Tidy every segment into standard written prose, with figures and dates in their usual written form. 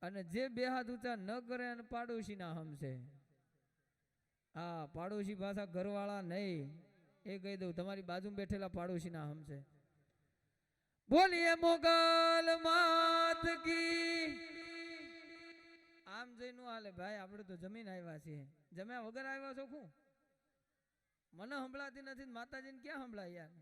અને જે બે હાથ ઊંચા ન કરે અને પાડોશીના હમશે. હા, પાડોશી ભાષા ઘરવાળા નહીં, એ કહી દઉં, તમારી બાજુમાં બેઠેલા પાડોશીના હમશે. બોલીએ મોગલ માત કી. આમ જઈ નો હાલે ભાઈ, આપણે તો જમીન આવ્યા છીએ. જમ્યા વગર આવ્યા છો શું? મને સંભળાતી નથી, માતાજીને ક્યાં સંભળાય યાર?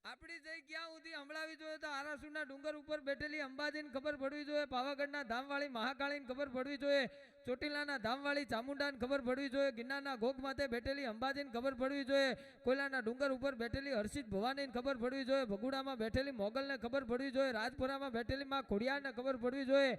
આપણી જઈ ક્યાં સુધી સંભળાવી જોઈએ? તો આરાસુરના ડુંગર ઉપર બેઠેલી અંબાજીને ખબર પડવી જોઈએ, પાવાગઢના ધામવાળી મહાકાળીને ખબર પડવી જોઈએ, ચોટીલાના ધામવાળી ચામુંડાને ખબર પડવી જોઈએ, ગિરનારના ગોગ માથે બેઠેલી અંબાજીને ખબર પડવી જોઈએ, કોયલાના ડુંગર ઉપર બેઠેલી હર્ષિત ભવાનીને ખબર પડવી જોઈએ, ભગુડામાં બેઠેલી મોગલને ખબર પડવી જોઈએ, રાજપુરામાં બેઠેલી માં ખોડિયારને ખબર પડવી જોઈએ,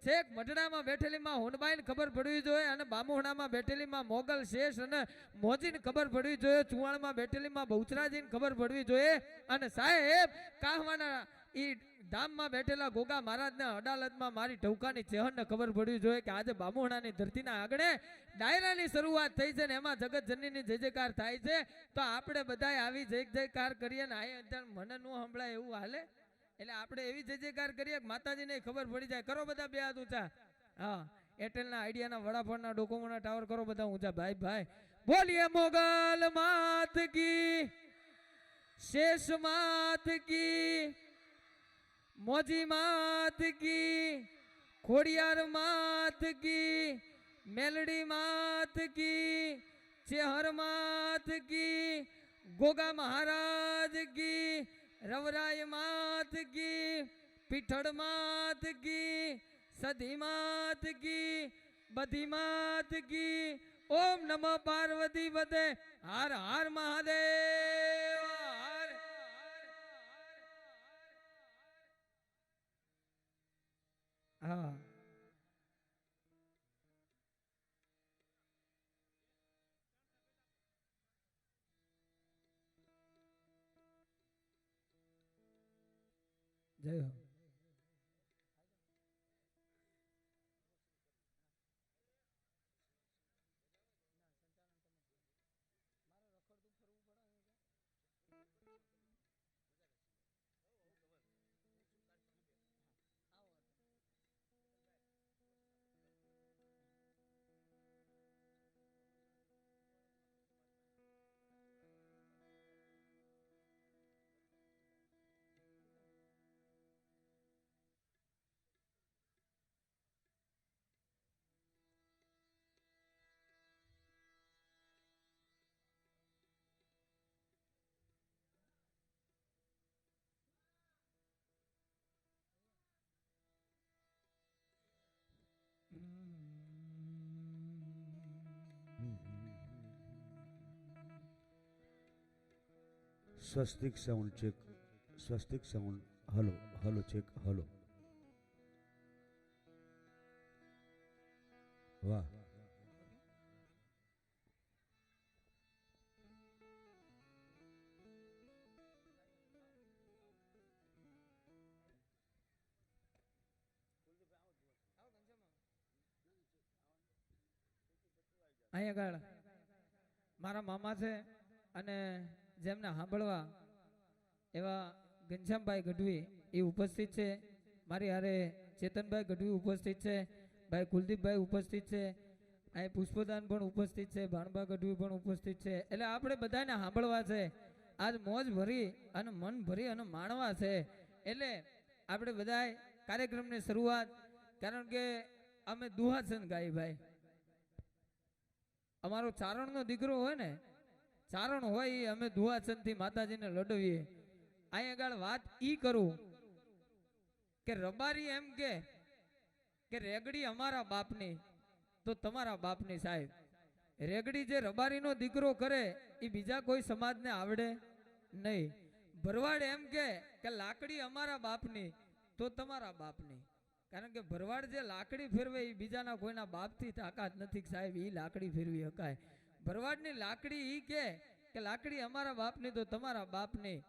છેક મઢડામાં બેઠેલી માં હોનબાઈને ખબર પડવી જોઈએ, અને બામુહણામાં બેઠેલી માં મોગલ શેષ અને મોજીને ખબર પડવી જોઈએ, ચુવાણમાં બેઠેલી માં બહુચરાજીને ખબર પડવી જોઈએ, અને સાહેબ કાહવાના ઈ ધામમાં બેઠેલા ગોગા મહારાજના અડાલતમાં મારી ટૌકાની ચેહનને ખબર પડવી જોઈએ કે આજે બામુહણાની ધરતીના આગળ ડાયરાની શરૂઆત થઈ છે ને એમાં જગતજનનીની જય જયકાર થાય છે. તો આપણે બધાય આવી જય જયકાર કરીએ ને આ મને નો સંભળાય એવું હાલે? એટલે આપણે એવી જય જયકાર કરીએ કે માતાજીને ખબર પડી જાય. કરો બધા બે હાથ ઊંચા. હા, એરટેલના આઈડિયાના વડાફોનના ડોકોમોના ટાવર કરો બધા ઊંચા. ભાઈ ભાઈ બોલીએ મોગલ માત કી, शेष मात की, मोजी मात की, खोड़ियार मात की, मेलडी मात की, चेहर मात की, गोगा महाराज की, रवराय मात की, पिठड़ मात की, सधी मात की, बधी मात की, ओम नमः पार्वती पते, हर हर महादेव हर. हाँ, जय हो. Swastik sound check, Swastik sound hello hello check hello. वाह, અહીંયા આગળ મારા મામા છે અને જેમને સાંભળવા એવા ઘનશ્યામભાઈ ગઢવી એ ઉપસ્થિત છે. મારી હારે ચેતનભાઈ ગઢવી ઉપસ્થિત છે, ભાઈ કુલદીપભાઈ ઉપસ્થિત છે, અહીં પુષ્પદાન પણ ઉપસ્થિત છે, ભાણબા ગઢવી પણ ઉપસ્થિત છે. એટલે આપણે બધાને સાંભળવા છે, આજ મોજ ભરી અને મન ભરી અને માણવા છે. એટલે આપણે બધા કાર્યક્રમની શરૂઆત, કારણ કે અમે દુહાસન ગાઈ ભાઈ, અમારો ચારણનો દીકરો હોય ને, ચારણ હોય એ અમે દુહાસન થી માતાજીને લડવીએ. અહીં આગળ વાત ઈ કરું કે રબારી એમ કે રેગડી અમારા બાપની તો તમારા બાપની. સાહેબ રેગડી જે રબારીનો દીકરો કરે એ બીજા કોઈ સમાજને આવડે નહીં. ભરવાડ એમ કે લાકડી અમારા બાપની તો તમારા બાપની. કારણ કે ભરવાડ જે લાકડી ફેરવે એ બીજાના કોઈના બાપથી તાકાત નથી સાહેબ, એ લાકડી ફેરવી શકાય. ભરવાડની લાકડી ઈ કે લાકડી અમારા બાપની તો તમારા બાપની.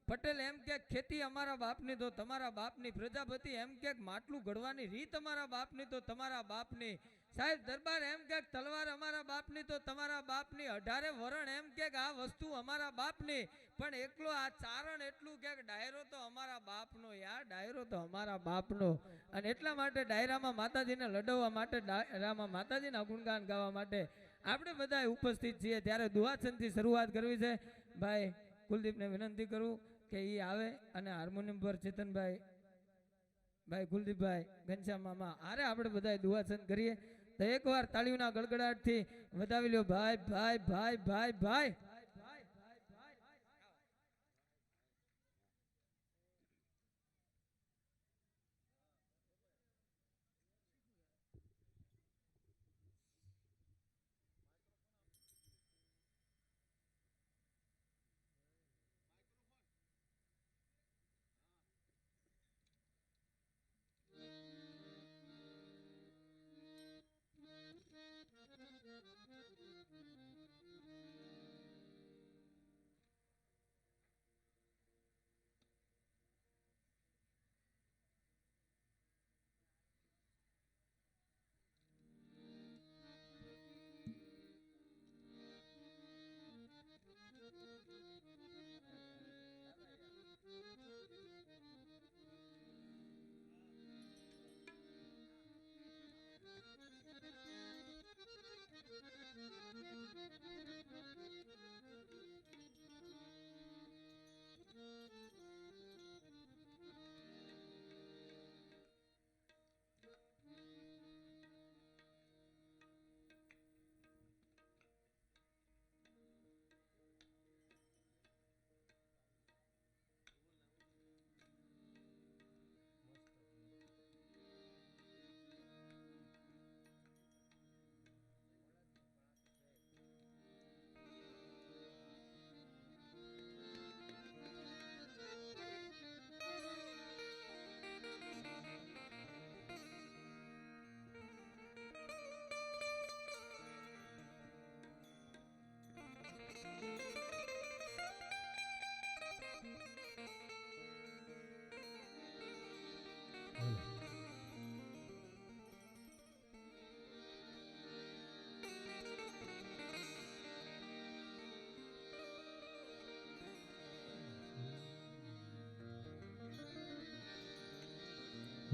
પટેલ એમ કે ખેતી અમારા બાપની તો તમારા બાપની. પ્રજાપતિ એમ કે માટલું ઘડવાની રીત અમારા બાપની તો તમારા બાપની. સાહેબ દરબાર એમ કે તલવાર અમારા બાપની તો તમારા બાપની. 18 વરણ એમ કે આ વસ્તુ અમારા બાપની. પણ એકલો આ ચારણ એટલું કે ડાયરો તો અમારા અમારા બાપનો યાર, ડાયરો તો અમારા બાપનો. અને એટલા માટે ડાયરામાં માતાજીને લડવવા માટે, ડાયરામાં માતાજીના ગુણગાન ગાવા માટે આપણે બધા ઉપસ્થિત છીએ. ત્યારે દુઆછંદથી શરૂઆત કરવી છે. ભાઈ કુલદીપને વિનંતી કરું કે એ આવે અને હાર્મોનિયમ પર ચેતનભાઈ, ભાઈ કુલદીપભાઈ, ઘનશ્યામ મામા આરે આપણે બધા દુઆછંદ કરીએ. તો એકવાર તાળીઓના ગડગડાટથી વધાવી લ્યો. ભાઈ ભાઈ ભાઈ ભાઈ ભાઈ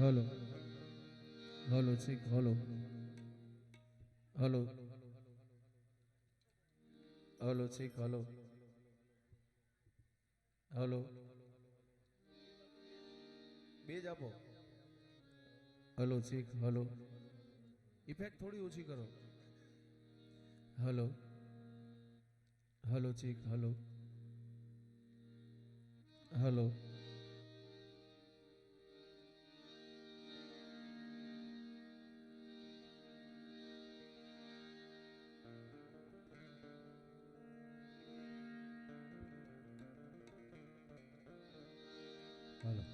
hello hello check hello hello hello check hello hello બેજ આપો. હલો ચીક હલો, ઇફેક્ટ થોડી ઓછી કરો. Hello hello check hello hello hello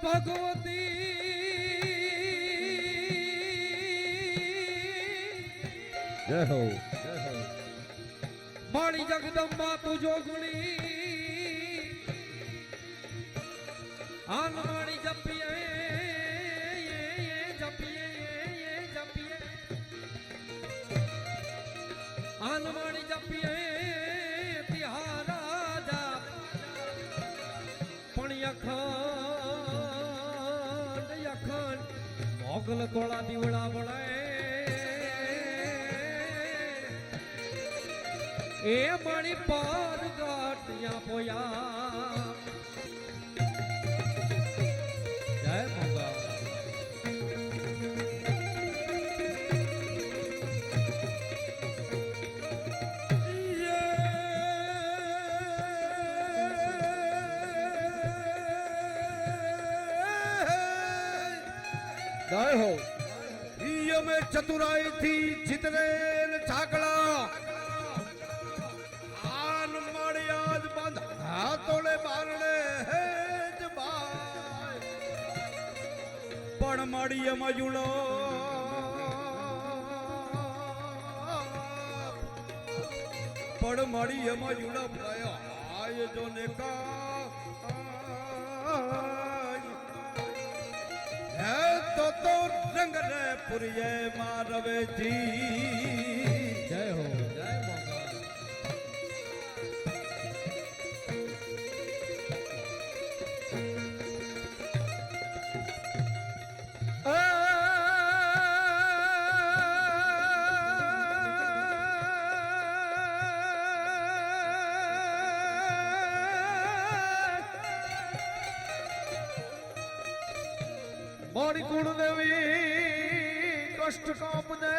Bhagwati જય હો માણી જગદંબા તું જોગણી આન માણી જપીએ જપીએ જપીએ આન માણી જપીએ તિહારા જા પણ યખંડ યખંડ મોગલ કોળા દીવડા વળાય એ મણી પર ગાટિયા પોયા જય મોગા જય હો ઈ અમે ચતુરાઈ થી જીતરેલ ચાકડા આન મળ્યા જ બાંધ હાથોડે બારણે હેજ બાય પણ મળીએ મજુડો પણ મળીએ મજુડો ભયો આય જો ને કા હે તો રંગ રે પુરિયે મારવે જી જય હો જય મોગા મારી કુળ દેવી કષ્ટ કાપને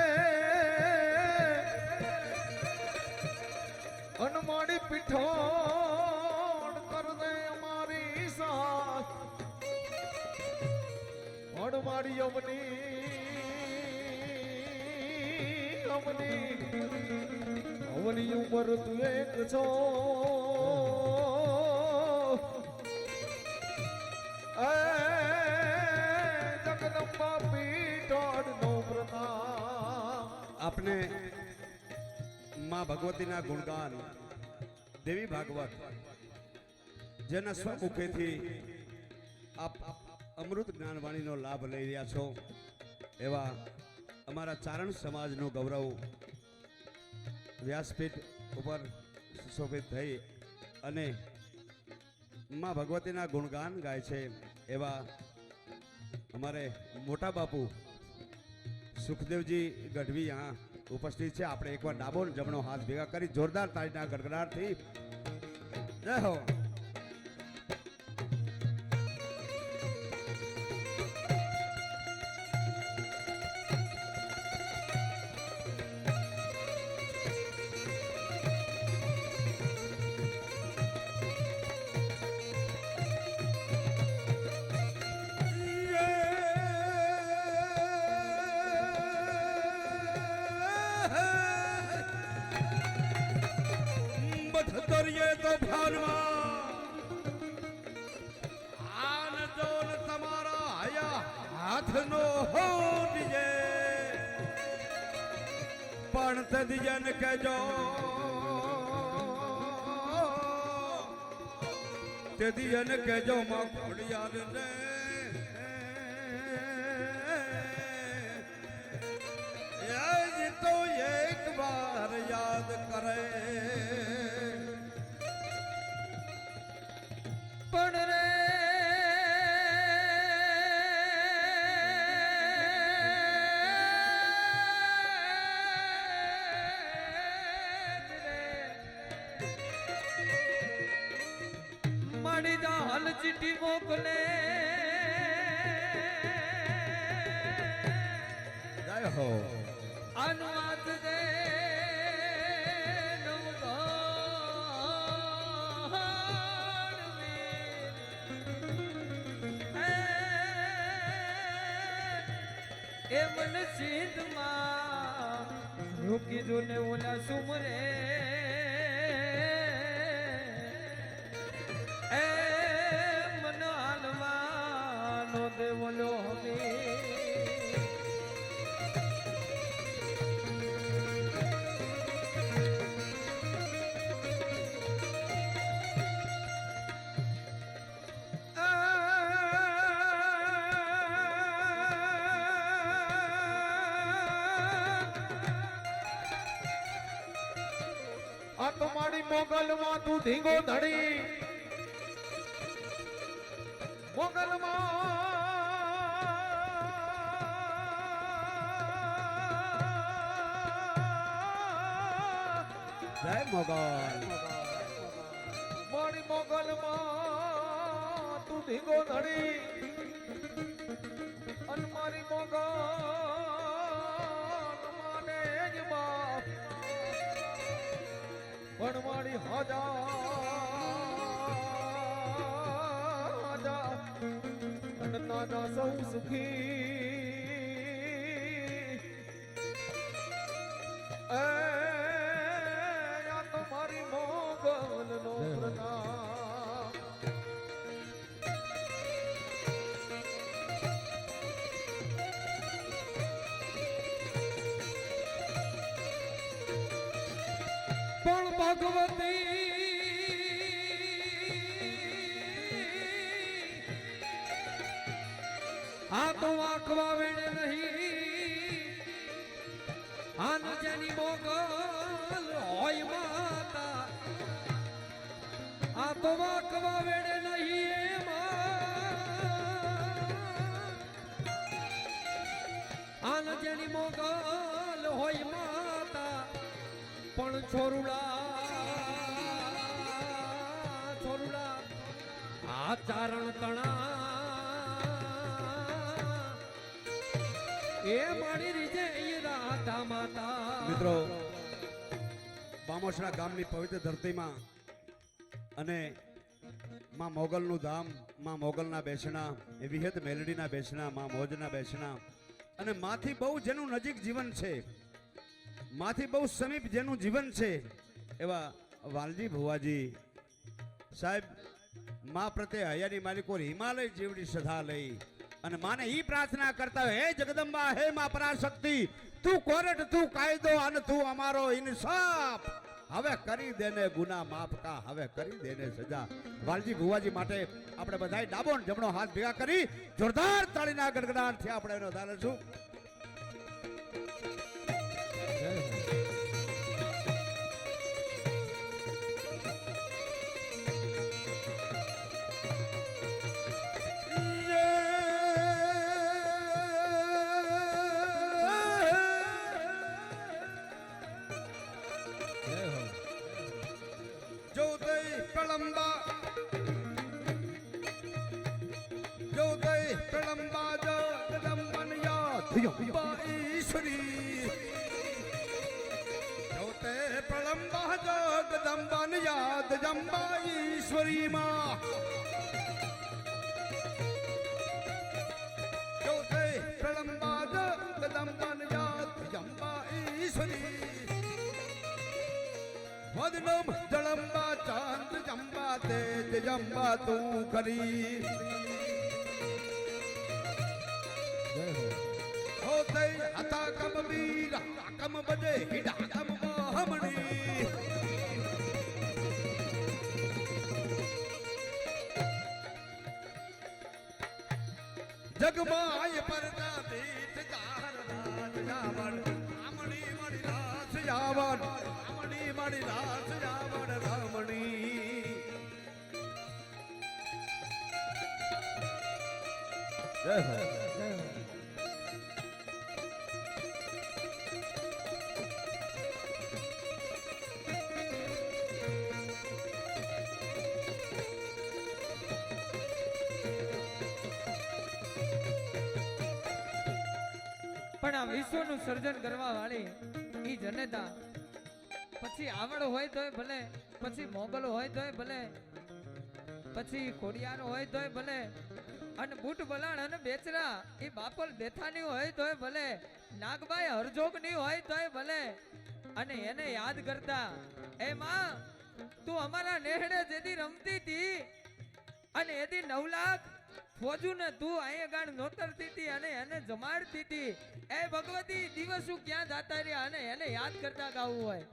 અન મારી પીઠોણ કર દે અમારી સાથ અણ મારી અવની ઉંમર તું એક છો આપને માં ભગવતીના ગુણગાન દેવી ભાગવત જેના સ્વમુખેથી આપ અમૃત જ્ઞાનવાણીનો લાભ લઈ રહ્યા છો એવા અમારા ચારણ સમાજનું ગૌરવ વ્યાસપીઠ ઉપર સુશોભિત થઈ અને માં ભગવતીના ગુણગાન ગાય છે એવા हमारे मोटा बापू सुखदेव जी गढ़वी यहाँ उपस्थित है। आपने एक बार डाबो जमणो हाथ भेगा करी जोरदार तालीना गड़गड़ाट थी। जय हो। ये तो भानवा आन जोन तमारा आया हाथ नो हो दिए पण तदियन के जो तदियन के जो मां घोड़ियार ने ये तो एक बार याद करे पण रे माड़ी जा हल चिट्ठी मोकले जय हो अनुवाद दे ए मन सिद्ध मां रुकी जो ने ओला सुमरे ए मन हनुमान મોગલમાં તું ધીંગો ધડી મોગલમાં જય મોગલ મારી મોગલમાં તું ધીંગો ધડી અન મારી મોગલ માને જ બાપ પણ મારી હાજા અને તાજા સૌ સુખી એ યા તો મારી મોગલ નો પ્રતાપ પણ ભગવતી આ તો આંખવા વેણ નહીં આન જેની મોગલ હોય માતા આ તો આંખવા વેણ નહીં એમાં આન જેની મોગલ હોય માતા પણ છોરુડા આ ચારણ તણા એ મારી રીજે રાધા માતા મિત્રો બામોસરા ગામની પવિત્ર ધરતીમાં અને માં મોગલનું ધામ માં મોગલના બેસણા એ વિહત મેલડીના બેસણા માં મોજના બેસણા અને માથી બહુ જેનું નજીક જીવન છે માથી બહુ સમીપ જેનું જીવન છે એવા વાલજી ભુવાજી સાહેબ માં પ્રત્યે હૈયાની માલિકો હિમાલય જેવડી સદા લઈ અને માને ઈ પ્રાર્થના કરતા હોય, હે જગદંબા હે માં પરાશક્તિ તું કોરટ તું કાયદો અને તું અમારો ઇન્સાફ હવે કરી દેને ગુના માફ કા હવે કરી દેને સજા. વાલજી ભુવાજી માટે આપણે બધાય ડાબો ને જમણો હાથ ભેગા કરી જોરદાર તાળીના ગડગડાટથી આપણે એનો ધારીશું. યાદ જંબા ઈશ્વરી માં જોતે પ્રલંબા જગદંબન યાદ જંબા ઈશ્વરી વદનમ જળંબા ચાંદ જંબા તેજ જંબા તું કરી હોતે હતા કમ વીર કમ બજે હિડા કમ મોહમણી જગમાય પરદા દીઠ ચાર રાત જાવણ રામણી મળી રાસ જાવણ રામણી મળી રાસ જાવણ રામણી જય હો જય હો. પણ આ વિશ્વનું સર્જન કરવા વાળી ઈ જનતા પછી આવડ હોય તોય ભલે, પછી મોગલ હોય તોય ભલે, પછી ખોડિયાર હોય તોય ભલે, અને બુટ બલાણ અને બેચરા ઈ બાપલ દેથાની હોય તોય ભલે, નાગબાઈ હરજોગની હોય તોય ભલે, અને એને યાદ કરતા એ માં તું અમારા નેહડે જેદી રમતી હતી અને એદી 9 લાખ ફોજુને તું અહીંયા ગાણ નોતરતી હતી અને એને જમાડતી હતી. એ ભગવતી દિવસો ક્યાં જાતા રહ્યા અને એને યાદ કરતા ગાવું હોય.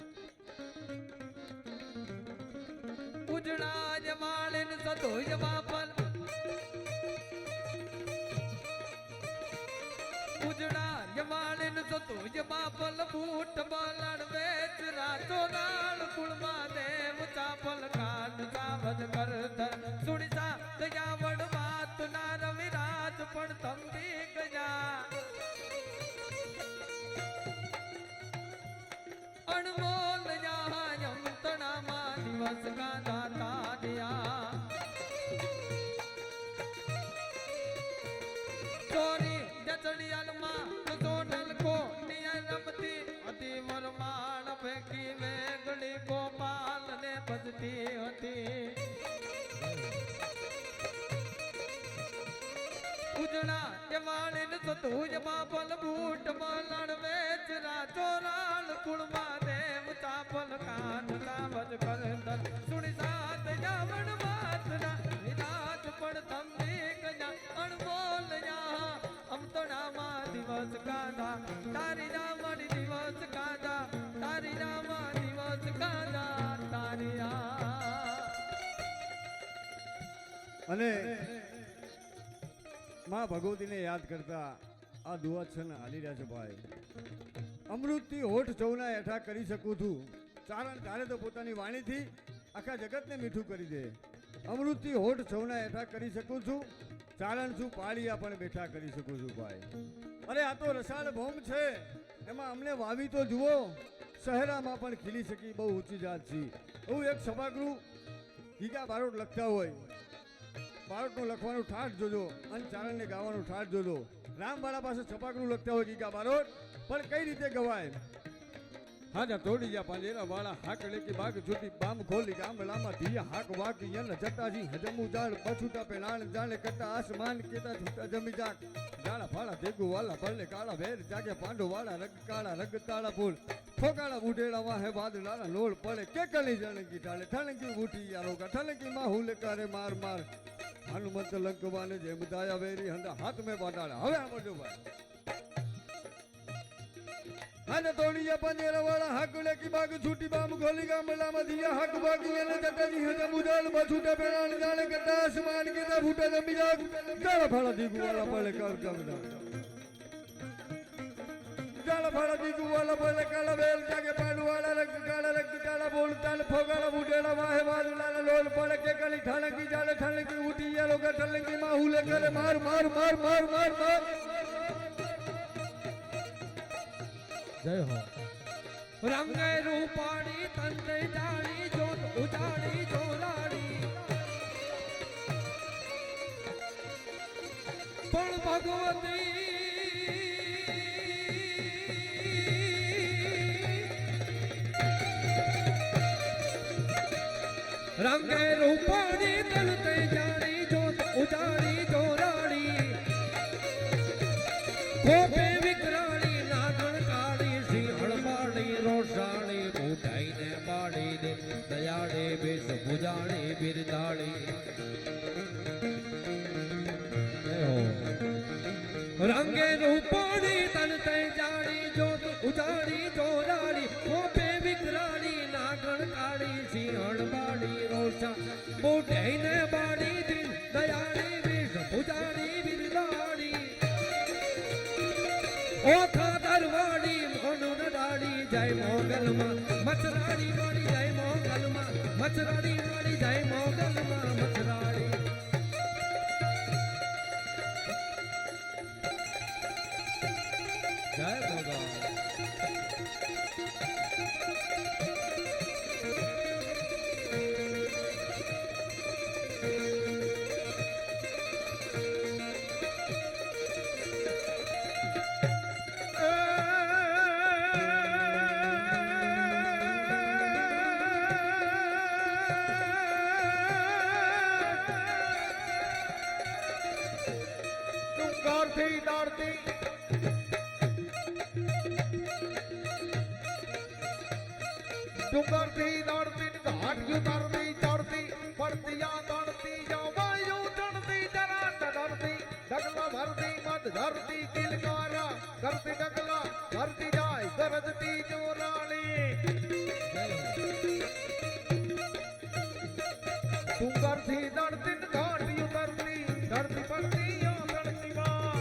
ઉજળા જમાડે ને સતોય બાપલ ઉજળા વાળીન તો તુજ બાપલ બૂટ બલડ વેચ રાતો નાળ કુળમાં દેવ ચાપલ કાન સાવજ કરધર સુડીસા દયાવડ વાત ના રવિરાજ પણ તંબી ગયા અણમોલ યાયમ તણામાં દિવસ ગાંધા તાડિયા ચોરી જચડિયાલમાં સોનલ કો નિયર રમતી હતી વરમાળ ફેંકી વેગળી ગોપાલ ને ભજતી હતી ઉજળા એ વાળીન સતુજ બાપલ બૂટ બલડ વેચ રાચો રાળ કુળમાં દેવ ચાપલ કાન સાવજ કરદર સુણી સાત જાવણ માતના વિરાજ પણ તંબી ગયા અણમોલ યા અમતોડામાં દિવસ કાઢા તારી રામડી દિવસ કાઢા તારી રામા દિવસ કાઢા તારી અને માં ભગવતીને યાદ કરતા આ દુઆ છે ને હાલી રહ્યા છે ભાઈ અમૃતથી હોઠ ચૌના હેઠા કરી શકું છું ચારણ તારે તો પોતાની વાણીથી આખા જગતને મીઠું કરી દે અમૃતથી હોઠ ચૌના હેઠા કરી શકું છું ચારણ છું પાળિયા પણ બેઠા કરી શકું છું ભાઈ અરે આ તો રસાળ ભોમ છે એમાં અમને વાવી તો જુઓ શહેરામાં પણ ખીલી શકી બહુ ઊંચી જાત છે એવું એક સભાગૃહ ગીગા બારોટ લખતા હોય બારોટનું લખવાનું ઠાઠ જોજો અને ચારણને ગાવાનું ઠાઠ જોજો રામવાળા પાસે છપાકનું લખતા હોય ગીગા બારોટ પણ કઈ રીતે ગવાય હાજા તોડી ગયા પાંજેરા વાળા હાક લેકી બાગ છૂટી બામ ખોલી ગામડામાં ધીયા હાક વાકી યન જટાજી હજમુ જાળ બછુટા પે નાણ જાણે કટા આસમાન કેતા છૂટા જમી જાક જાળા ફાળા દેગુ વાલા ભલે કાળા વેર જાગે પાંડુ વાળા રગ કાળા રગ તાળા ફૂલ ફોકાળા બુઢેડા વાહે વાદળાના લોળ પડે કેકલી જણકી ઠાલે ઠણકી ઉઠી યારોગા ઠણકી માં હુલ કરે માર માર હનુમંત લંકવાને જેમ દાયા વેરી હંદા હાથ મેં બાંધાડા હવે આ બધું ભાઈ હાને તોડીયા પાંજેરા વાળા હાક લેકી બાગ છૂટી બામ ખોલી ગામડામાં ધીયા હાક બાકી એને જટાજી હજે મુદાલ બછુટા પેરાણ જાણે કટા આસમાન કેતા ફૂટા જમી જાગ જાળા ફાળા દીગુ વાળા પડે કર કમદા જાળા ફાળા દીગુ વાળા પડે કાળા વેલ જાગે પાંડુ વાળા રગ કાળા બોલ તાલ ફોગાળા બુઢેડા વાહે વાદળાના લોલ પડે કે કલી ઠણકી જાળે ઠણકી ઉઠી યાલો કે ઠણકી માં હુલે કરે માર માર માર માર માર માર જય હો રંગે રૂપાણી તંતે જાણી જોત ઉજાડી જોરાડી પણ ભગવતી રંગે રૂપાણી તંતે જાણી જોત ઉજાડી જોરાડી ખોપે વિકરાળી નાગણ કાળી સિંહણ બાળી રોષાણી બુઢાઈને બાળી દે દયાળે બેસ ભુજાણી બિરદાળી રંગે રૂપાણી તન તે જાણી જોત ઉજાડી જોરાડી ખોપે વિકરાળી નાગણ કાળી સિંહણ બાળી રોષા બુઢાઈને બાળી દે દયાળે બેસ ભુજાણી બિરદાળી ઓખા દરવાડી મોનું નડાડી જય મોગલમાં મચરાડી વાળી જય મોગલમાં મચરાડી વાળી જય મોગલમાં મચરાડી જય ભગવાન ડુંગરથી દોડતી ઘાટિયું તરતી ચડતી પડતીયા દોડતી જવાયું ચડતી જરા ડરતી ડગલા ભરતી મત ધરતી કિલકારા કરતી ડગલા ભરતી જાય ગરજતી ચોરાણી ડુંગરથી દોડતી ઘાટિયું તરતી ધરતી પડતી દોડતી માં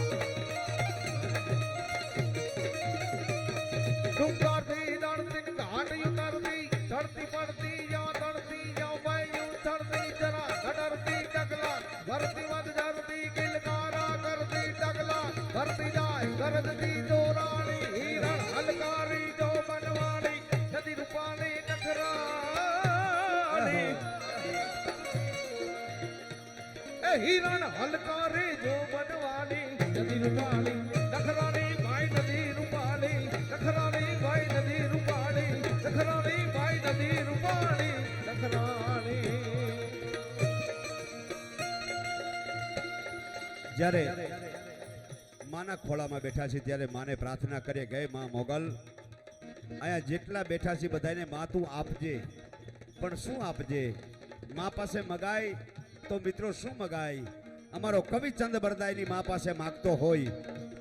કરતી મત ધરતી કિલકારા કરતી ડગલા ભરતી જાય ગરજતી ચોરાણી હિરણ હલકારી જો બનવાણી નદી રૂપાણી નખરાણી એ હિરણ હલકારી જો બનવાણી નદી રૂપાણી નખરાણી ભાઈ નદી રૂપાણી નખરાણી ભાઈ નદી રૂપાણી નખરાણી ભાઈ નદી રૂપાણી નખરાણી જ્યારે માના ખોળામાં બેઠા છે ત્યારે માને પ્રાર્થના કરીએ ગઈ માં મોગલ અહીંયા જેટલા બેઠા છે બધાને માં તું આપજે પણ શું આપજે માં પાસે મગાય તો મિત્રો શું મગાય અમારો કવિ ચંદ બરદાઈની માં પાસે માગતો હોય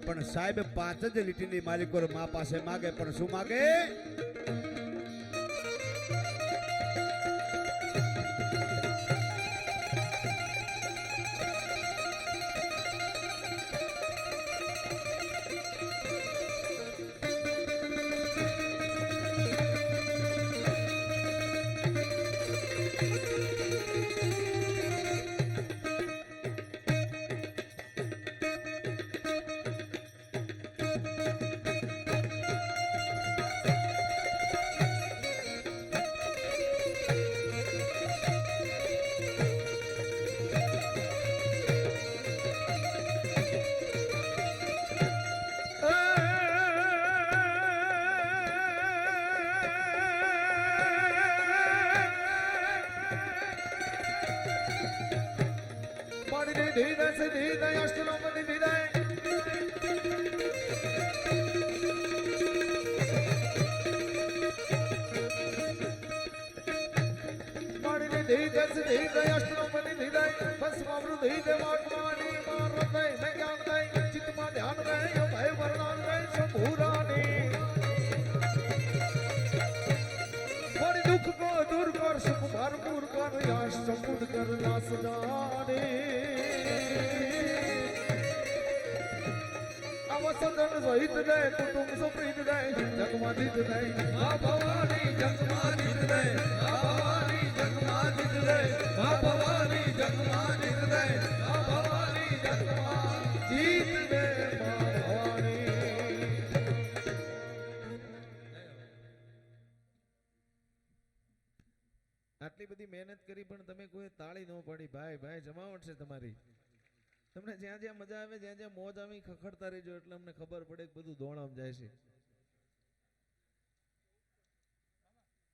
પણ સાહેબ 5 જ લીટીની માલિકો માં પાસે માગે પણ શું માગે ધીરે ધીરે અષ્ટનોપતિ ધીરે ધીરે ધીરે અષ્ટનોપતિ ધીરે ભસ્માવૃત ધીરે વાગવાની માર હૃદય ને જ્ઞાન દઈ ચિત્તમાં ધ્યાન દે ભય વર્ણન દે શંભુરાની બડી દુઃખ કો દૂર કર સુખ ભરપૂર કર યાશ સમુદ કર નાસ જાને સદન સહિત દે કુટુંબ સુપ્રીત દે જગમાં જીત દે આ ભવાની જગમાં જીત દે આ ભવાની જગમાં જીત દે આ ભવાની જગમાં જીત દે આ ભવાની જગમાં જીત દે મા ભવાની આટલી બધી મહેનત કરી પણ તમે કોઈ તાળી ન પડી ભાઈ ભાઈ જમાવટ છે તમારી તમને જ્યાં જ્યાં મજા આવે જ્યાં જ્યાં મોજ આવી ખખડતા રહેજો એટલે અમને ખબર પડે કે બધું દોણામ જાય છે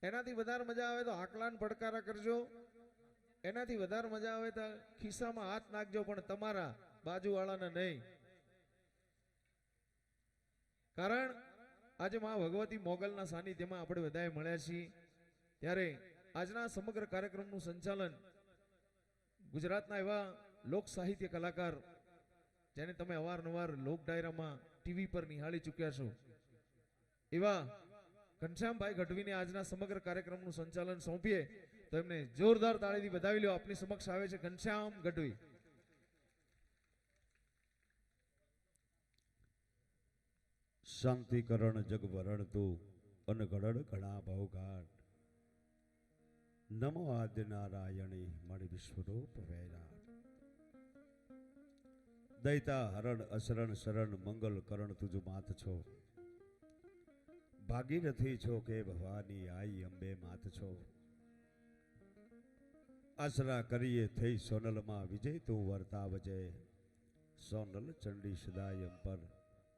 એનાથી વધારે મજા આવે તો આકલાન પડકારા કરજો એનાથી વધારે મજા આવે તો ખિસ્સામાં હાથ નાખજો પણ તમારા બાજુવાળાને નહીં કારણ આજે માં ભગવતી મોગલના સાનિધ્યમાં આપણે બધાએ મળ્યા છીએ ત્યારે આજના સમગ્ર કાર્યક્રમનું સંચાલન ગુજરાતના એવા લોક સાહિત્ય કલાકાર જેને તમે અવારનવાર લોક ડાયરામાં ટીવી પર નિહાળી ચૂક્યા છો એવા ઘનશ્યામભાઈ ગઢવીને આજના સમગ્ર કાર્યક્રમનું સંચાલન સોંપીએ તો એમને જોરદાર તાળીથી વધાવી લો. આપની સમક્ષ આવે છે ઘનશ્યામ ગઢવી. શાંતિકરણ જગવરણ તું અનગણન ઘણા ભવઘાટ નમો આદ્ય નારાયણી મણિ વિશ્વરૂપ વૈરાટ દૈતા હરણ અશરણ શરણ મંગલ કરણ તુજ માત છો ભાગીરથી છો કે ભવાની આઈ અંબે માત છો આશરા કરીએ થઈ સોનલમાં વિજય તું વર્તાવજે સોનલ ચંડી સદાય અંપર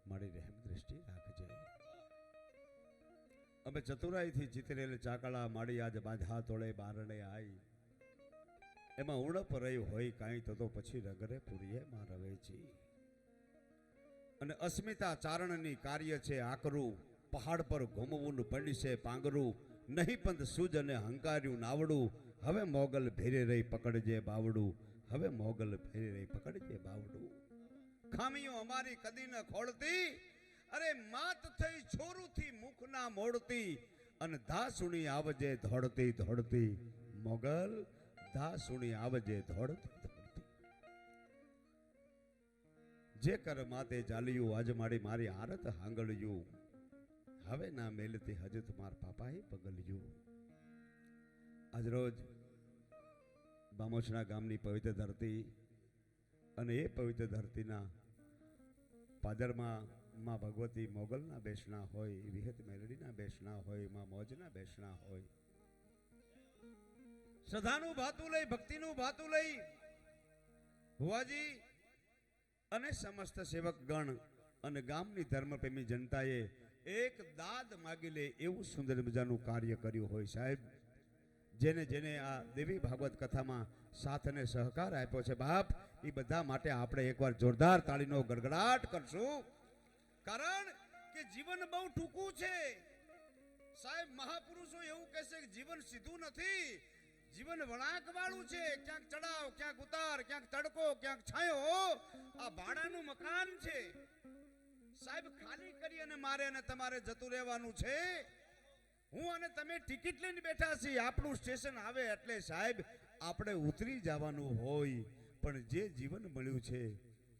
મારી રહેમ દ્રષ્ટિ રાખજે. અમે ચતુરાઈથી ચિતરેલ ચાકળા માડી આજ બાંધા તોળે બારણે આઈ એમાં ઉણપ રહ્યું હોય કાંઈ તો પછી રગરે પૂરીએ માં રવેચી અને અસ્મિતા ચારણની કાર્ય છે આકરું પહાડ પર ઘૂમવું પડીશે પાંગરું નહીં પંત સૂજ અને હંકાર્યું નાવડું હવે મોગલ ભેરે રહી પકડજે બાવડું હવે મોગલ ભેરે રહી પકડજે બાવડું ખામીઓ અમારી કદી ન ખોળતી અરે માત થઈ છોરુથી મુખ ના મોડતી અને ધા સુણી આવજે ધોડતી ધોડતી મોગલ ધા સુણી આવજે ધોડતી ધોડતી જે કર માતે ચાલ્યું આજ મારી આરત હાંગળ્યું હવે ના મેલતી હજુ તમાર પાપાએ પગલ્યું. આજ રોજ બામોછના ગામની પવિત્ર ધરતી અને એ પવિત્ર ધરતીના પાદરમાં માં ભગવતી મોગલના બેસણા હોય, વિહત મેલડીના બેસણા હોય, માં મોજના બેસણા હોય. શ્રદ્ધાનું ભાતું લઈ, ભક્તિનું ભાતું લઈ ભુવાજી અને સમસ્ત સેવક ગણ અને ગામની ધર્મપ્રેમી જનતાએ એક દાદ માગી લે એવું સુંદર મજાનું કાર્ય કર્યું હોય સાહેબ. જેને જેને આ દેવી ભાગવત કથામાં સાથ અને સહકાર આપ્યો છે બાપ, એ બધા માટે આપણે એકવાર જોરદાર તાળીનો ગડગડાટ કરશું. કારણ કે જીવન બહુ ટૂંકું છે સાહેબ. મહાપુરુષો એવું કહેશે કે જીવન સીધું નથી, જીવન વળાંક વાળું છે. ક્યાંક ચડાવ, ક્યાંક ઉતાર, ક્યાંક તડકો, ક્યાંક છાંયો. આ ભાડાનું મકાન છે સાહેબ. ખાલી કરી અને મારે અને તમારે જતું રહેવાનું છે. હું અને તમે ટિકિટ લઈને બેઠા છીએ. આપણું સ્ટેશન આવે એટલે સાહેબ આપણે ઉતરી જવાનું હોય. પણ જે જીવન મળ્યું છે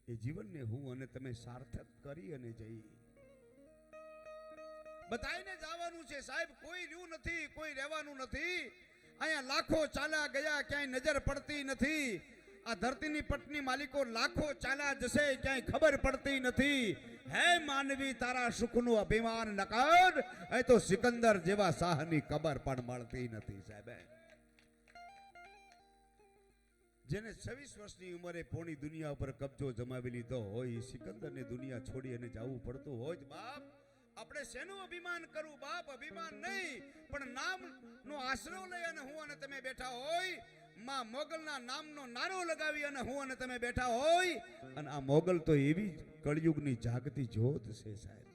એ જીવનને હું અને તમે સાર્થક કરી અને જઈએ. બધાને જવાનું છે સાહેબ. કોઈ રહ્યું નથી, કોઈ રહેવાનું નથી. અહીંયા લાખો ચાલ્યા ગયા, ક્યાંય નજર પડતી નથી. આ ધરતીની પટની માલિકો લાખો ચાલ્યા જશે, ક્યાંય ખબર પડતી નથી. હે માનવી તારા સુખનું અભિમાન ન કર, એ તો સિકંદર જેવા શાહની કબર પણ મળતી નથી સાહેબ. જેને 26 વર્ષની ઉંમરે પોણી દુનિયા ઉપર કબજો જમાવી લીધો હોય, સિકંદરને દુનિયા છોડી અને જવું પડતું હોય બાપ, આપણે શેનું અભિમાન કરવું બાપ? અભિમાન નહીં, પણ નામનો આશરો લઈ અને હું અને તમે બેઠા હોય. માં મોગલના નામનો નારો લગાવી અને હું અને તમે બેઠા હોય. અને આ મોગલ તો એવી કળયુગની જાગતી જ્યોત છે સાહેબ.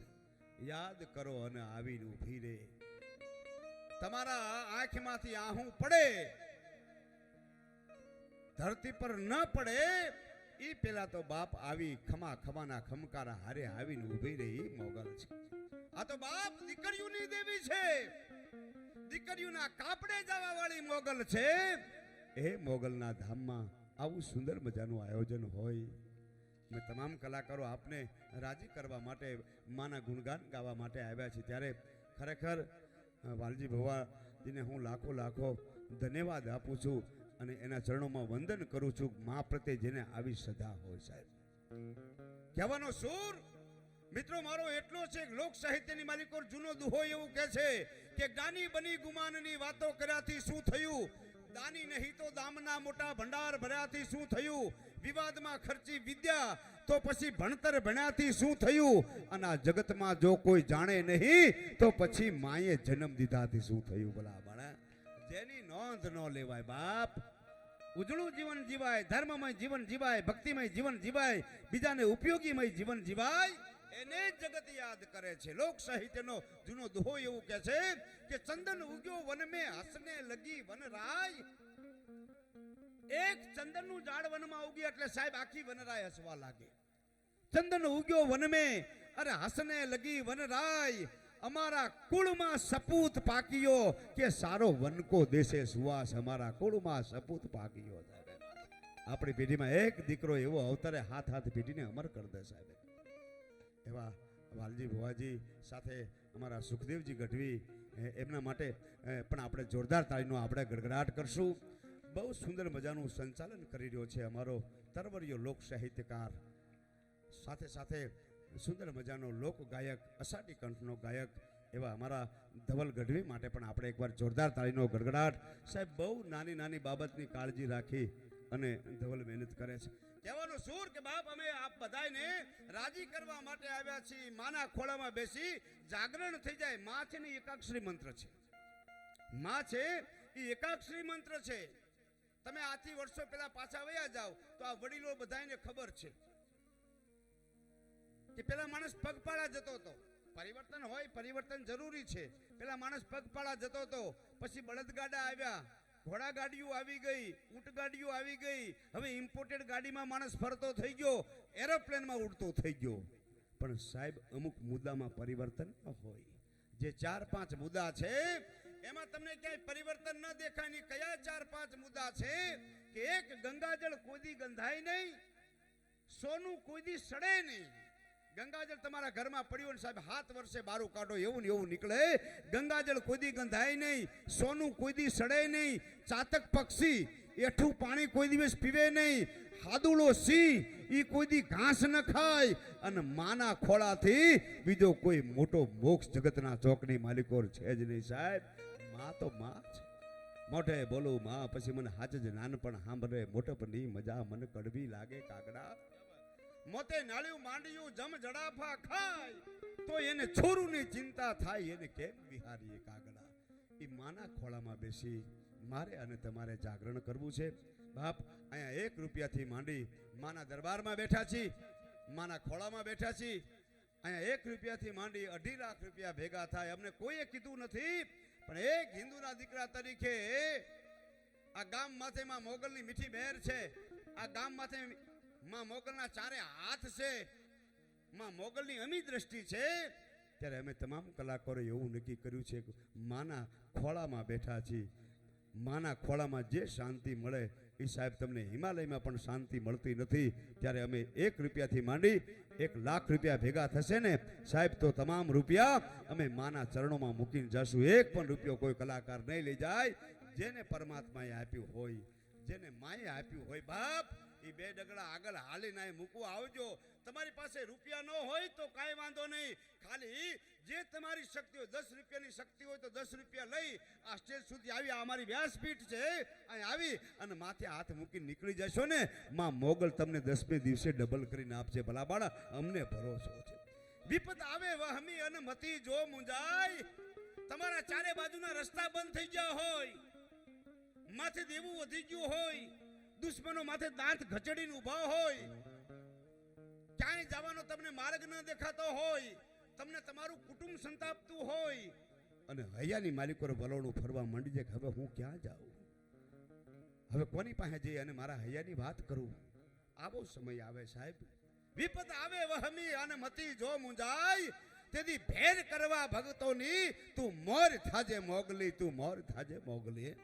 યાદ કરો અને આવીને ઊભી રહે. તમારા આંખમાંથી આહું પડે, ધરતી પર ન પડે ઈ પેલા તો બાપ આવી ખમા ખમાના ખમકારા હારે આવીને ઊભી રહી મોગલ છે. આ તો બાપ દીકરીઓની દેવી છે, દીકરીઓના કાપડે જવા વાળી મોગલ છે. એ મોગલના ધામમાં આવું સુંદર મજાનું આયોજન હોય. મેં તમામ કલાકારો આપને રાજી કરવા માટે, માના ગુણગાન ગાવા માટે આવ્યા છે. ત્યારે ખરેખર વાલજી ભવાજીને હું લાખો લાખો ધન્યવાદ આપું છું અને એના ચરણોમાં વંદન કરું છું. મા પ્રત્યે જેને આવી શ્રદ્ધા હોય સાહેબ. કહેવાનો સૂર મિત્રો મારો એટલો છે કે લોક સાહિત્યની માલિકો જૂનો દુહો એવું કહે છે કે જ્ઞાની બની ગુમાનની વાતો કર્યાથી શું થયું? દાની નહીં તો દામના મોટા ભંડાર ભર્યાથી શું થયું? વિવાદમાં ખર્ચી વિદ્યા તો પછી ભણતર ભણ્યાથી શું થયું? અને આ જગતમાં જો કોઈ જાણે નહીં તો પછી માએ જન્મ દીધાથી શું થયું? ભલા ભણા જેની નોંધ ન લેવાય બાપ. ઉજળું જીવન જીવાય, ધર્મમય જીવન જીવાય, ભક્તિમય જીવન જીવાય, બીજાને ઉપયોગીમય જીવન જીવાય, એને જગત યાદ કરે છે. લોક સાહિત્યનો જૂનો દોહો એવું કહે છે કે ચંદન ઉગ્યો વન મે હસને લગી વનરાય. એક ચંદનનું ઝાડ વનમાં ઉગ્યું એટલે સાહેબ આખી વનરાય હસવા લાગે. ચંદન ઉગ્યો વન મે અરે હસને લગી વનરાય. અમારા કુળમાં સપૂત પાક્યો કે સારો વનકો દેશે સુવાસ. અમારા કુળમાં સપૂત પાક્યો. આપણી પેઢીમાં એક દીકરો એવો અવતારે હાથ હાથ પેઢીને અમર કરી દે સાહેબ. એવા વાલજી ભુવાજી સાથે અમારા સુખદેવજી ગઢવી, એમના માટે પણ આપણે જોરદાર તાળીનો આપણે ગડગડાટ કરશું. બહુ સુંદર મજાનું સંચાલન કરી રહ્યો છે અમારો તરવરિયો લોક સાહિત્યકાર, સાથે સાથે સુંદર મજાનો લોક ગાયક, અષાઢી કંઠનો ગાયક એવા અમારા ધવલ ગઢવી માટે પણ આપણે એકવાર જોરદાર તાળીનો ગડગડાટ. સાહેબ બહુ નાની નાની બાબતની કાળજી રાખી અને ધવલ મહેનત કરે છે. કહેવાનો સૂર કે બાપ અમે આપ બધાને રાજી કરવા માટે આવ્યા છીએ. માના ખોળામાં બેસી જાગરણ થઈ જાય. માં છે ને એકાક્ષરી મંત્ર છે. માં છે એ એકાક્ષરી મંત્ર છે. તમે આથી વર્ષો પહેલા પાછા વયા જાઓ તો આ વડીલો બધાને ખબર છે કે પેલા માણસ પગપાળા જતો હતો. પરિવર્તન હોય, પરિવર્તન જરૂરી છે. પેલા માણસ પગપાળા જતો હતો, પછી બળદગાડા આવ્યા, ઘોડા ગાડીઓ આવી ગઈ, ઊંટ ગાડીઓ આવી ગઈ. હવે ઇમ્પોર્ટેડ ગાડીમાં માણસ ફરતો થઈ ગયો, એરોપ્લેનમાં ઉડતો થઈ ગયો. પણ સાહેબ અમુક મુદ્દામાં પરિવર્તન ન હોય. જે 4-5 મુદ્દા છે એમાં તમને ક્યાંય પરિવર્તન ન દેખાય નહીં. કયા 4-5 મુદ્દા છે? કે એક, ગંગાજળ કોઈદી ગંધાય નહીં, સોનું કોઈદી સડે નહીં. ગંગાજળ તમારા ઘરમાં પડ્યું ને સાહેબ 7 વર્ષે બારું કાઢો એવું ને એવું નીકળે. ગંગાજળ કોઈદી ગંધાય નહીં, સોનું કોઈદી સડે નહીં. ચાતક પક્ષી એઠું પાણી કોઈ દિવસ પીવે નહીં. હાદુડો સિંહ ઈ કોઈ દી ઘાસ ન ખાય. અને માના ખોળાથી બીજો કોઈ મોટો મોક્ષ જગતના ચોકની માલિકો છે જ નહીં સાહેબ. માં તો માં છે. મોઢે બોલું માં પછી મને હાચ જ નાનપણ સાંભળે મોટપની મજા મને કડવી લાગે કાગડા. મોતે નાળિયું માંડ્યું જમ જડાફા ખાય તો એને છોરુની ચિંતા થાય એને કેમ વિહારીએ કાગડા. એ માના ખોળામાં બેસી મારે અને તમારે જાગરણ કરવું છે. બાપ અહીંયા 1 રૂપિયાથી માંડી માના દરબારમાં બેઠા છીએ, માના ખોળામાં બેઠા છીએ. અહીંયા 1 રૂપિયાથી માંડી 2.5 લાખ રૂપિયા ભેગા થાય. અમને કોઈએ કીધું નથી, પણ એક હિન્દુના દીકરા તરીકે આ ગામ માથે માં મોગલની મીઠી મહેર છે. આ ગામ માથે માં મોગલના 4 હાથ છે, માં મોગલની અમી દ્રષ્ટિ છે. ત્યારે અમે તમામ કલાકારો એવું નક્કી કર્યું છે કે માના ખોળામાં બેઠા છીએ. માના ખોળામાં જે શાંતિ મળે એ સાહેબ તમને હિમાલયમાં પણ શાંતિ મળતી નથી. ત્યારે અમે 1 રૂપિયાથી માંડી 1 લાખ રૂપિયા ભેગા થશે ને સાહેબ તો તમામ રૂપિયા અમે માના ચરણોમાં મૂકીને જશું. 1 પણ રૂપિયો કોઈ કલાકાર નહીં લઈ જાય. જેને પરમાત્માએ આપ્યું હોય, જેને માએ આપ્યું હોય બાપ એ 2 ડગલા આગળ હાલીને મૂકવા આવજો. તમારી પાસે રૂપિયા ન હોય તો કાંઈ વાંધો નહીં, ખાલી જે તમારી શક્તિ હોય 10 રૂપિયાની શક્તિ હોય તો 10 રૂપિયા લઈ આ સ્ટેજ સુધી આવી, આ અમારી વ્યાસપીઠ છે અહીં આવી અને માથે હાથ મૂકીને નીકળી જશો ને માં મોગલ તમને 10મે દિવસે ડબલ કરીને આપશે. ભલા બાળા અમને ભરોસો છે. વિપત આવે વહમી અને મતી જો મુંજાય. તમારા ચારે બાજુના રસ્તા બંધ થઈ ગયા હોય, માથે દેવું વધી ગયું હોય, દુશ્મનો માથે દાંત ઘચડીને ઊભા હોય, ક્યાંય જવાનો તમને માર્ગ ન દેખાતો હોય, તમને તમારું કુટુંબ સંતાપતું હોય અને હૈયાની માલિકો વલોણું ફરવા માંડી જાય કે હવે હું ક્યાં જાઉં, હવે કોની પાસે જઈ અને મારા હૈયાની વાત કરું. આવો સમય આવે સાહેબ. વિપત આવે વહમી અને મતી જો મુંજાય. તેથી ભેર કરવા ભક્તોની તું મોર થાજે મોગલી, તું મોર થાજે મોગલી.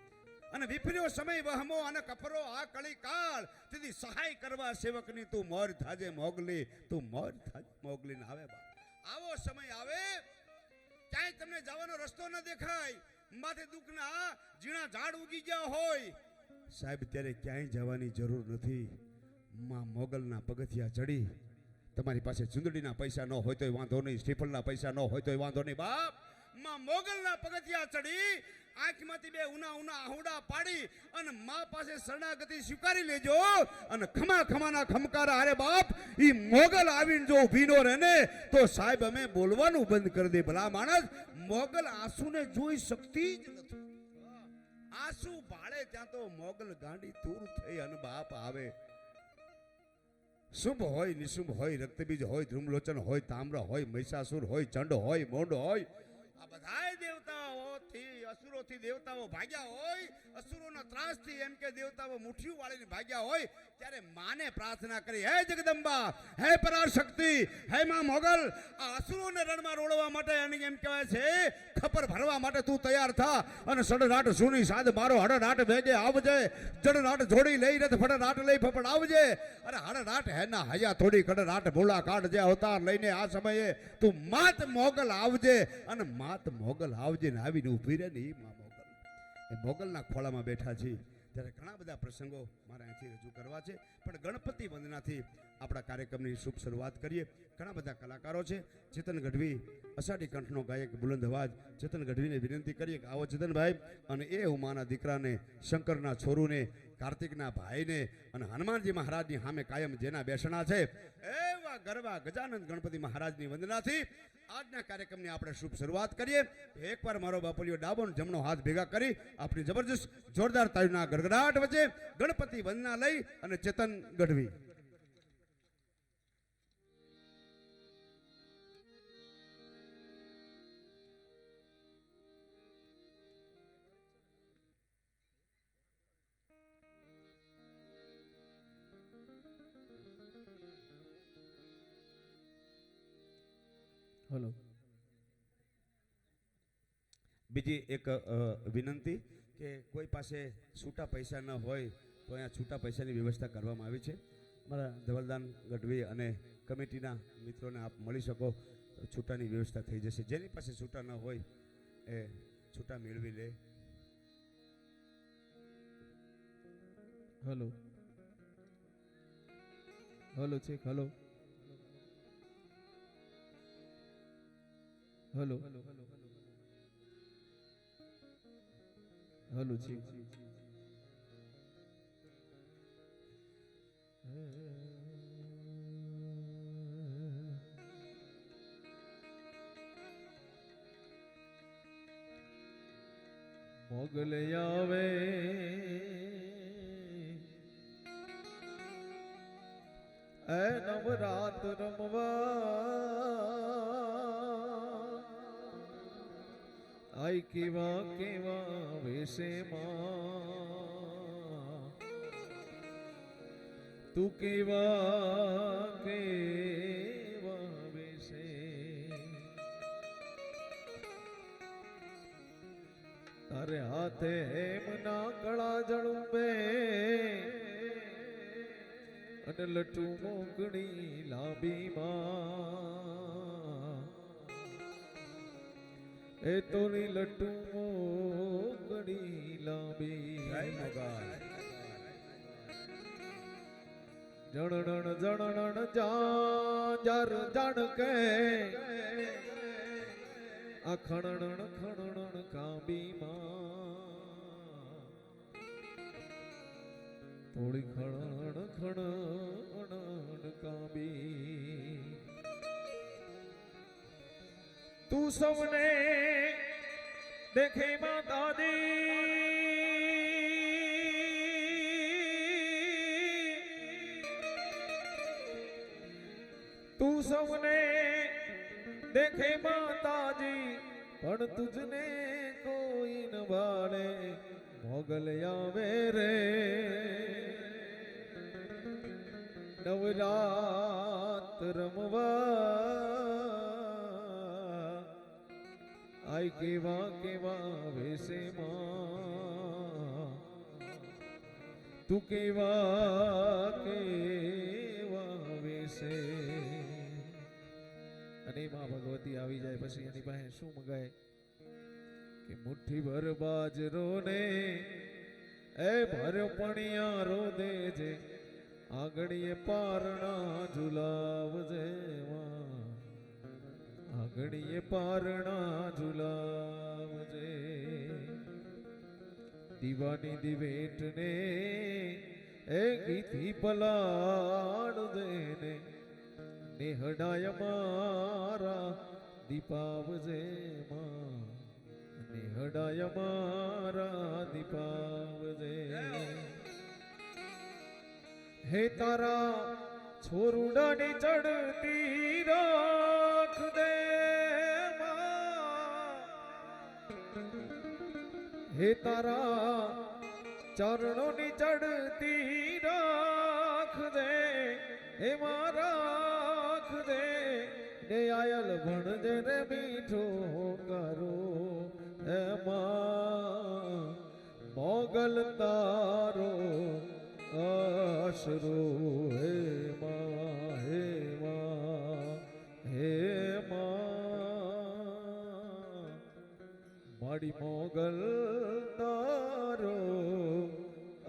અને વિફર્યો સમય વહમો અને કપરો આ કળી કાળ. તેથી સહાય કરવા સેવકની તું મોર થાજે મોગલી, તું મોર થાજે મોગલી. ને આવે બા આવો સમય આવે ક્યાંય તમને જવાનો રસ્તો ન દેખાય, માથે દુઃખના ઝીણા ઝાડ ઉગી ગયા હોય સાહેબ, ત્યારે ક્યાંય જવાની જરૂર નથી. માં મોગલના પગથિયા ચડી. તમારી પાસે ચુંદડીના પૈસા ન હોય તોય વાંધો નહીં, શ્રીફળના પૈસા ન હોય તોય વાંધો નહીં બાપ. માં મોગલના પગથિયા ચડી આંખમાંથી 2 ઉના ઉના આહુડા પાડી અને માં પાસે શરણાગતિ સ્વીકારી લેજો. અને ખમા ખમાના ખમકારા અરે બાપ ઈ મોગલ આવીને જો ઊભી નો રહે ને તો સાહેબ અમે બોલવાનું બંધ કરી દે. ભલા માણસ મોગલ આંસુને જોઈ શકતી જ નથી. આંસુ ભાળે ત્યાં તો મોગલ ગાંડી તૂર થઈ અને બાપ આવે. શુભ હોય નિશુભ હોય, રક્તબીજ હોય, ધ્રુમલોચન હોય, તામ્ર હોય, મહિષાસુર હોય, ચંડ હોય, મોંડ હોય, આ બધાય દેવતાઓથી અસુરોથી દેવતાઓ ભાગ્યા હોય. અસુરોના ત્રાસથી એમ કે દેવતાઓ મુઠ્ઠીઓ વાળીને ભાગ્યા હોય. ત્યારે માને પ્રાર્થના કરી, હે જગદંબા, હે પરાશક્તિ, હે માં મોગલ, આ અસુરોને રણમાં રોળવા માટે એને એમ કહેવાય છે ખપર ભરવા માટે તું તૈયાર થા. અને સડરાટ સુની સાદ મારો હડરાટ ભેગે આવજે. જડરાટ જોડી લઈ રથ ફડરાટ લઈ ફફડ આવજે. અરે હડરાટ હેના હયા થોડી કડરાટ ભોળા કાઢ જે અવતાર લઈને આ સમયે તું માત મોગલ આવજે. અને માત મોગલ આવજે ને આવીને ઊભી રહે ને એ માં મોગલ. એ મોગલના ખોળામાં બેઠા છીએ. ત્યારે ઘણા બધા પ્રસંગો મારે અહીંથી રજૂ કરવા છે, પણ ગણપતિ વંદનાથી આપણા કાર્યક્રમની શુભ શરૂઆત કરીએ. ઘણા બધા કલાકારો છે. ચેતન ગઢવી અષાઢી કંઠનો ગાયક બુલંદ અવાજ, ચેતન ગઢવીને વિનંતી કરીએ કે આવો ચેતનભાઈ. અને એ ઉમાના દીકરાને, શંકરના છોરુને, કાર્તિકના ભાઈને અને હનુમાનજી મહારાજની સામે કાયમ જેના બેસણા છે એવા ગરવા ગજાનંદ ગણપતિ મહારાજની વંદનાથી આજના કાર્યક્રમની આપણે શુભ શરૂઆત કરીએ. એકવાર મારો બાપુલિયો ડાબો અને જમણો હાથ ભેગા કરી આપણી જબરજસ્ત જોરદાર તાળીના ગડગડાટ વચ્ચે ગણપતિ વંદના લઈ અને ચેતન ગઢવી. હલો. બીજી એક વિનંતી કે કોઈ પાસે છૂટા પૈસા ન હોય તો અહીંયા છૂટા પૈસાની વ્યવસ્થા કરવામાં આવી છે. મારા ધવલદાન ગઢવી અને કમિટીના મિત્રોને આપ મળી શકો તો છૂટાની વ્યવસ્થા થઈ જશે. જેની પાસે છૂટા ન હોય એ છૂટા મેળવી લે. Hello hello check hello hello hello check Mogal આવે એ નવરાત રમવા આઈ કેવા કેવા વેશેમાં તું કેવા કેવા વેશે તારે હાથે હેમના કળા જળુંબે અને લટુ મોકળી લાંબી માં એ તોરી લટુ મોકળી લાંબી જય મોગલ જણણ જણણ જાર જાણ કે આ ખણણ ખણણ કાંબી માં થોડી ખણણ ખણણ કાંબી તું સૌને દેખે માતાજી તું સૌને દેખે માતાજી પણ તુજને કોઈ ન ભાળે મોગલ આવે રે નવરાત રમવા આઈ કેવા કેવા વેશેમાં તું કેવા કેવા વેશે અને માં ભગવતી આવી જાય પછી એની પાસે શું મંગાય કે મુઠ્ઠી ભર બાજરો ને એ ભર પણિયા રો દેજે આંગણીએ પારણા ઝુલાવજે માં આંગણીએ પારણા ઝુલાવજે દીવાની દિવેટ ને એ ગીથી પલાડ દેને નિહડાય મારા દીપાવજે માં નિહડાય મારા દીપાવજે હે તારા છોરુડાની ચડતી રાખ દે હે તારા ચરણોની ચડતી રાખ દે હે રાખ દે ને આયલ ભણજે રે મીઠો કરો એમાં મોગલ તારો આશરો હે માં હે માં હે માં માડી મોગલ તારો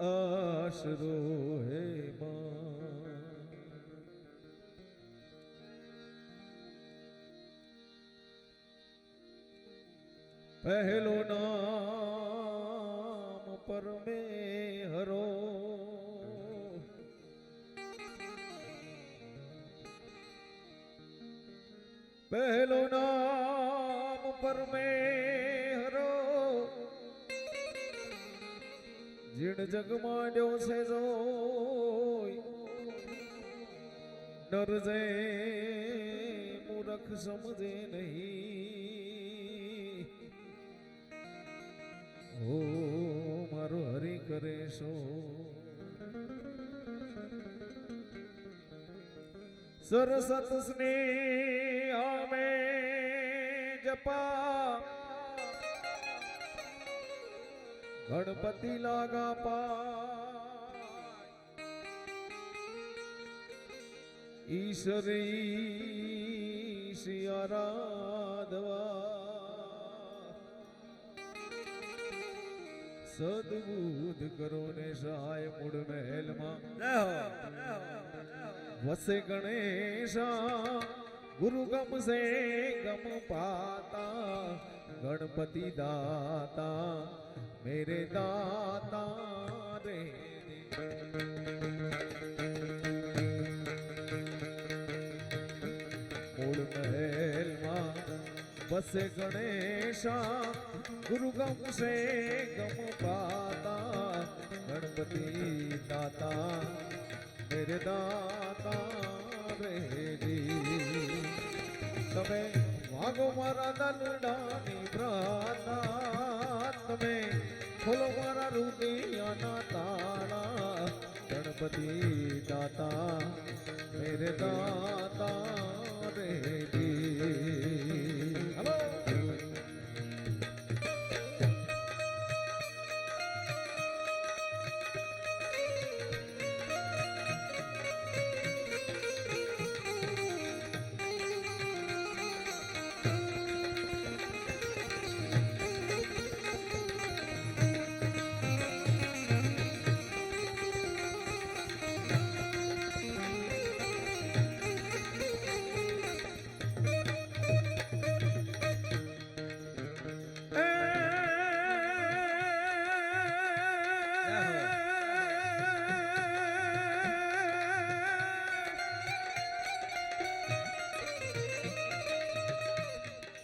આશરો હે માં પહેલો નામ પરમે હરો પહેલો નામ પરમે હરો જીણ જગ માંડ્યો છે જોઈ ડરજે મૂરખ સમજે નહીં ઓ મારો હરી કરે સો સરસત સ્નેહ આમે જપા ગણપતિ લાગા પા ઈશ્વરી સિયારાધવા સદબુદ્ધ કરો ને સહાય મૂળ મહેલમાં જય હો વસે ગણેશા ગુરુ ગમશે ગમ પાતા ગણપતિ દાતા મેરે દાતા રે મૂળ મહેલમાં વસે ગણેશા ગુરુ ગમશે ગમ પાતા ગણપતિ દાતા મેરે દાતા રે જી તમે વાગો મારા દલડાની પ્રાર્થના તમે ખોલો મારા રુદિયાના તાળા ગણપતિ દાતા મેરે દાતા રે જી હલો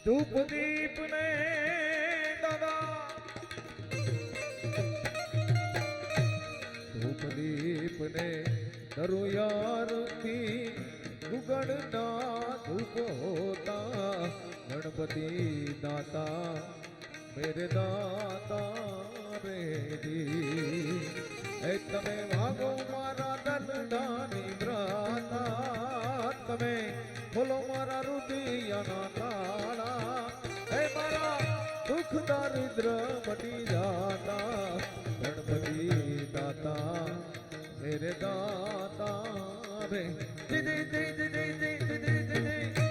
ધૂપ દીપ ને દાદા ધૂપ દીપ ને દરુયારથી ગુગળના ધૂપ હોતા ગણપતિ દાતા મેરે દાતા રે જી એ તમે વાગો મારા દલડાની પ્રાર્થના તમે ખોલો મારા રુદિયાના તાળા હે મારા દુઃખ દારિદ્ર મટી જાતા ગણપતિ દાતા મેરે દાતા રે જી જી જી જી જી જી જી જી જી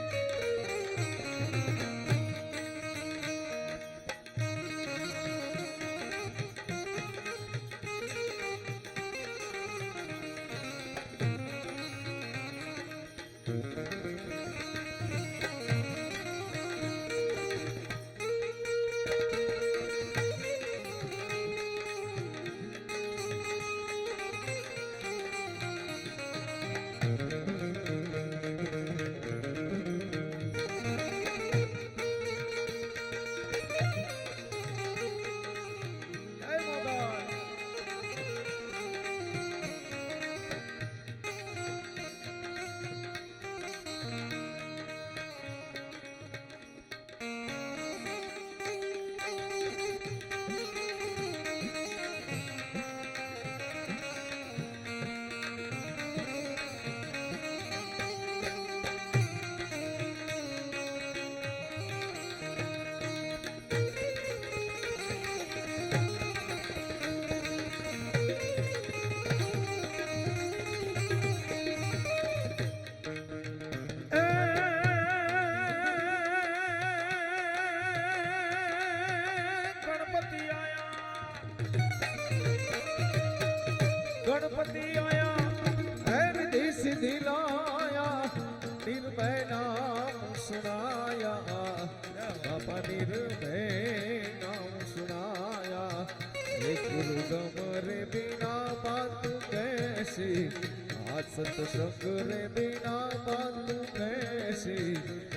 गणपति आया है रिद्धि सिद्धि लाया निर्भय नाम सुनाया बाबा निर्भय नाम सुनाया एक गुरु गमरे बिना बात कैसी आज संत संग रे बिना बात कैसी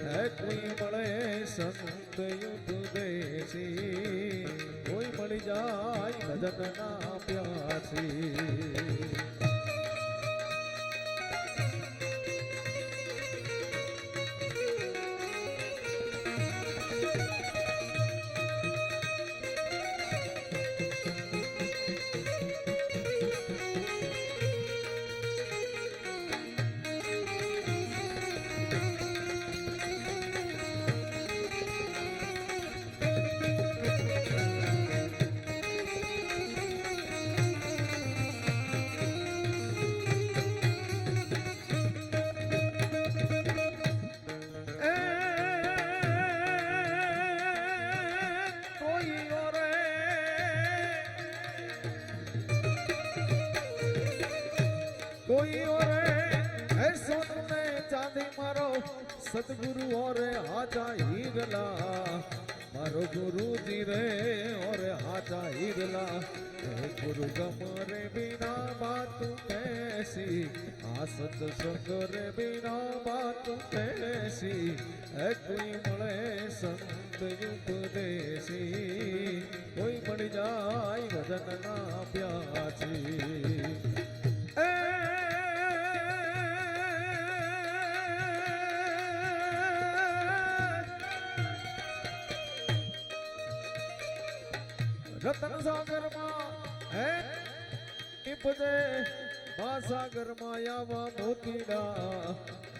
है कोई મળે સંત યુદ્ધ દેશી કોઈ મળી જાય ભજન ના પ્યાસી सोन में चांदी मारो सतगुरु और हाजा हीरला मारो गुरु जी रे और हाजा हीरला गुरु गमरे बिना बात कैसी आ सत्संग रे बिना बात कैसी है कोई मळे संत उपदेशी कोई मળી જાય ભજન ના પ્યાસી રતન સાગર માં હે નિપજે સાગર માં આવા મોતીડા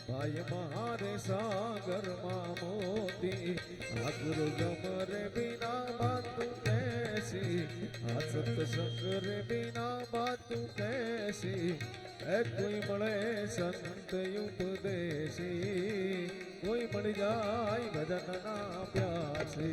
ભાઈ મારે સાગર માં મોતી આ ગુરુ ગમરે બિના બાતું कैसी आ सत्संग रे बिना बातू कैसी है कोई मळे संत उपदेशी कोई मળી જાય ભજન ના પ્યાસી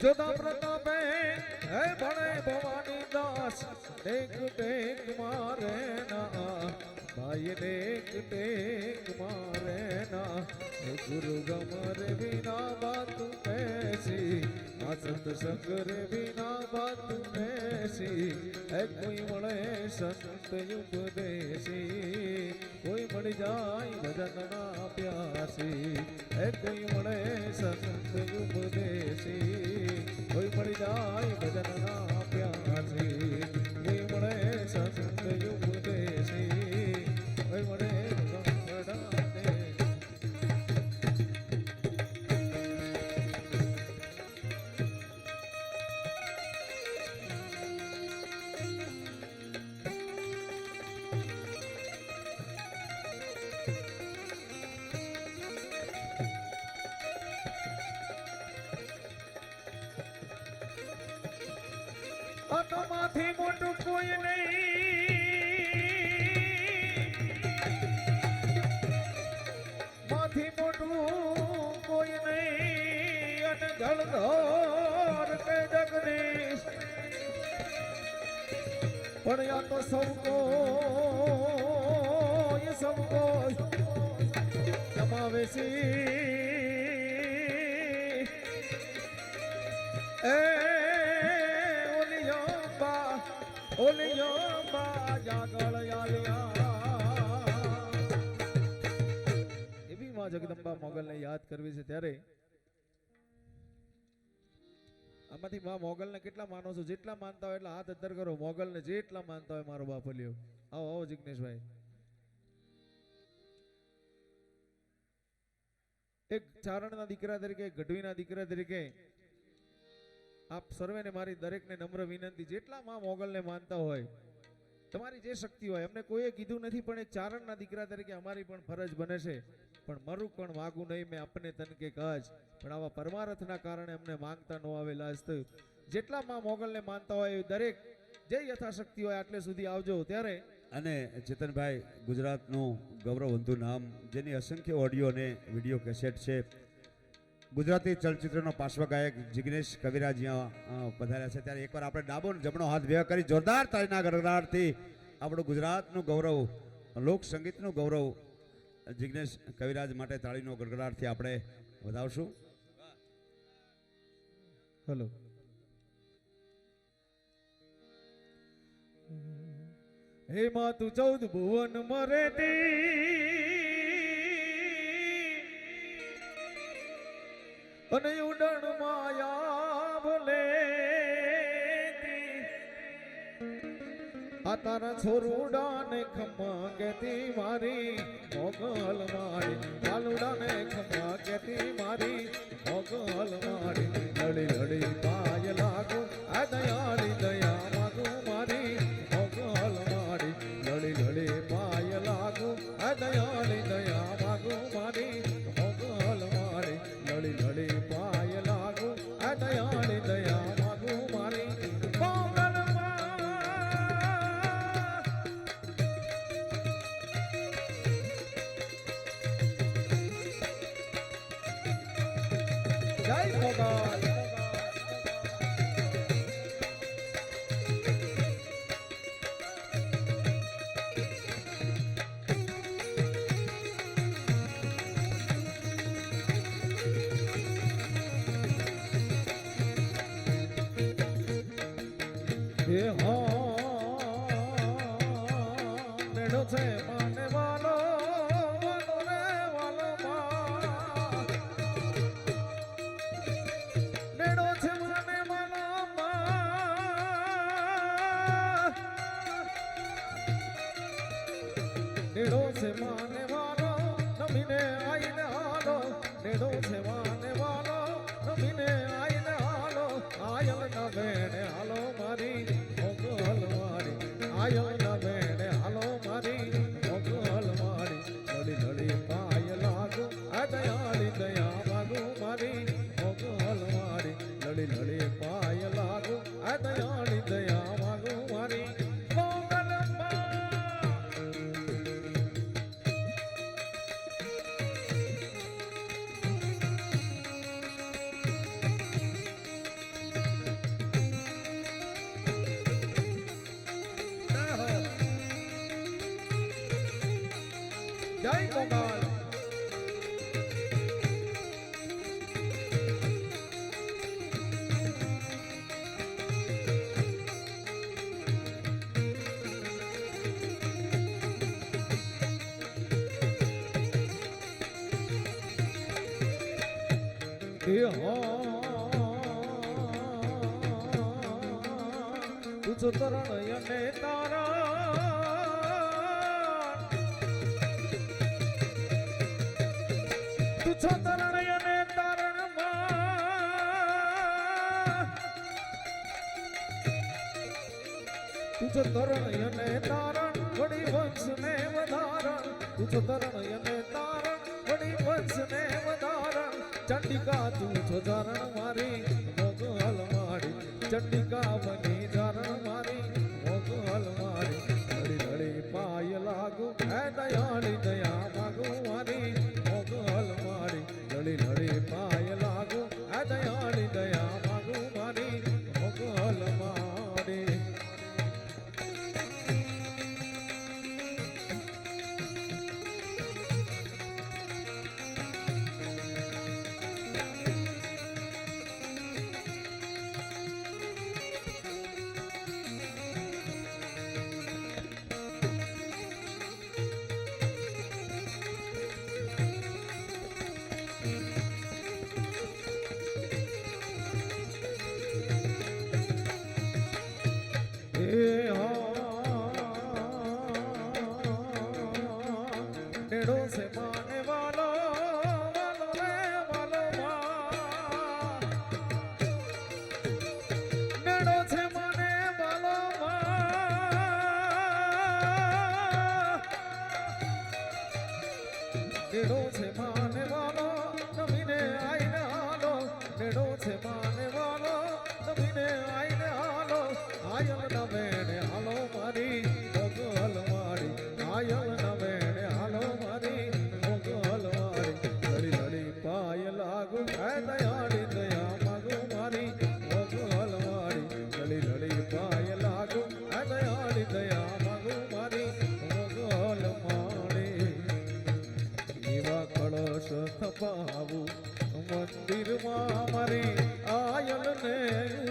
जोधा प्रताप है बड़े भवानी दास टेक टेक मारे ना भाई टेक मारे ना गुरु गमरे बिना बात कैसी आ सत्संग रे बिना बात कैसी है कोई मळे संत उपदेशी कोई मળી જાય ભજન ના પ્યાસી है कोई मळे संत उपदेशी कोई मળી જાય ભજન ના પ્યાસી कोई मळे संत उपदेशी कोई मळे આત્માથી મોટું કોઈ નહીં માથી મોટું કોઈ નહીં અને જળધર કે જગદીશ પણ યા તો સૌકો ये सबको समावेशी જગદંબા મોગલ ને યાદ કરવી છે ત્યારે આમાંથી માં મોગલ ને કેટલા માનો છો જેટલા માનતા હોય એટલા હાથ અદ્ધર કરો મોગલ ને જેટલા માનતા હોય મારો બાપ લ્યો આવો આવો જિગ્નેશભાઈ એક ચારણના દીકરા તરીકે ગઢવીના દીકરા તરીકે આપ સર્વેને મારી દરેકને નમ્ર વિનંતી જેટલા માં મોગલને માનતા હોય તમારી જે શક્તિ હોય એમને કોઈએ કીધું નથી પણ એક ચારણના દીકરા તરીકે અમારી પણ ફરજ બને છે પણ મરું પણ માગું નહીં મેં આપને તન કે કાજ પણ આવા પરમાર્થના કારણે અમને માંગતા ન આવે લાજ થયું જેટલા માં મોગલને માનતા હોય એ દરેક જે યથાશક્તિ હોય આટલે સુધી આવજો ત્યારે અને ચેતનભાઈ ગુજરાતનું ગૌરવવંતુ નામ જેની અસંખ્ય ઓડિયો અને વિડીયો કેસેટ છે ગુજરાતી ચલચિત્રનો પાર્શ્વગાયક જિગ્નેશ કવિરાજ અહીંયા પધાર્યા છે ત્યારે એકવાર આપણે ડાબો જમણો હાથ ભેગા કરી જોરદાર તાળીના ગડગડાટથી આપણું ગુજરાતનું ગૌરવ લોક સંગીતનું ગૌરવ જિગ્નેશ કવિરાજ માટે તાળીનો ગડગડાટથી આપણે વધાવશું. હેલો હે માં તું 14 ભુવન મરેતી અને ઉડણ માયા ભલે આ તારા છોરુડાને ખમ્મા કેતી મારી મોગલ મારી ચાલુડાને ખમ્મા કેતી મારી મોગલ મારી લડી લડી મોગલ હે નેડો છે માને વાલો વાલો રે વાલો માં નેડો છે માને વાલો માં નેડો છે માને વાલો નમીને આઈને હાલો નેડો છે માને વાલો નમીને આઈને હાલો આયલ ના બેને હાલો મારી મોગલ મારી આયલ ના બેને હાલો મારી મોગલ મારી લડી લડી પાય લાગુ આ દયાળી દયા માગુ મારી મોગલ મારી લડી લડી પાય લાગુ આ દયાળી દયા માગુ મારી મોગલ જય ગોપાલ તુજ તરણ અને તારા તુજ તરણ અને તારણ તુજ તરણ અને તારણ વડી વંશ ને વધારણ તુજ તરણ અને તારણ વડી વંશ ને વધારણ ચંડિકા તું છો ધારણ મારી મોગલ મારી ચંડિકા બની ધારણ મારી મોગલ મારી લડી લડી પાય લાગુ હે દયાળી દયા માગુ મારી મોગલ મારી લડી લડી પાય લાગુ હે દયાળી દયા માગુ મારી મોગલ મારી નેડો से माने वालो वालो रे वालो मां નેડો से माने वालो मां નેડો से माने वालो नमीने आईने हालो નેડો से माने वालो नमीने आईने हालो आयल न बेने हालो मारी मोगल मारी आयल न बेने हालो मारी मोगल मारी लड़ी लड़ी पाय लागू है दयाળી दया मागू मारी मोगल मारी लड़ी लड़ी पाय लागू है दयाળી दया मागू मारी मोगल मारी એવા કળશ થપાવું મંદિરમાં મારી આયલ ને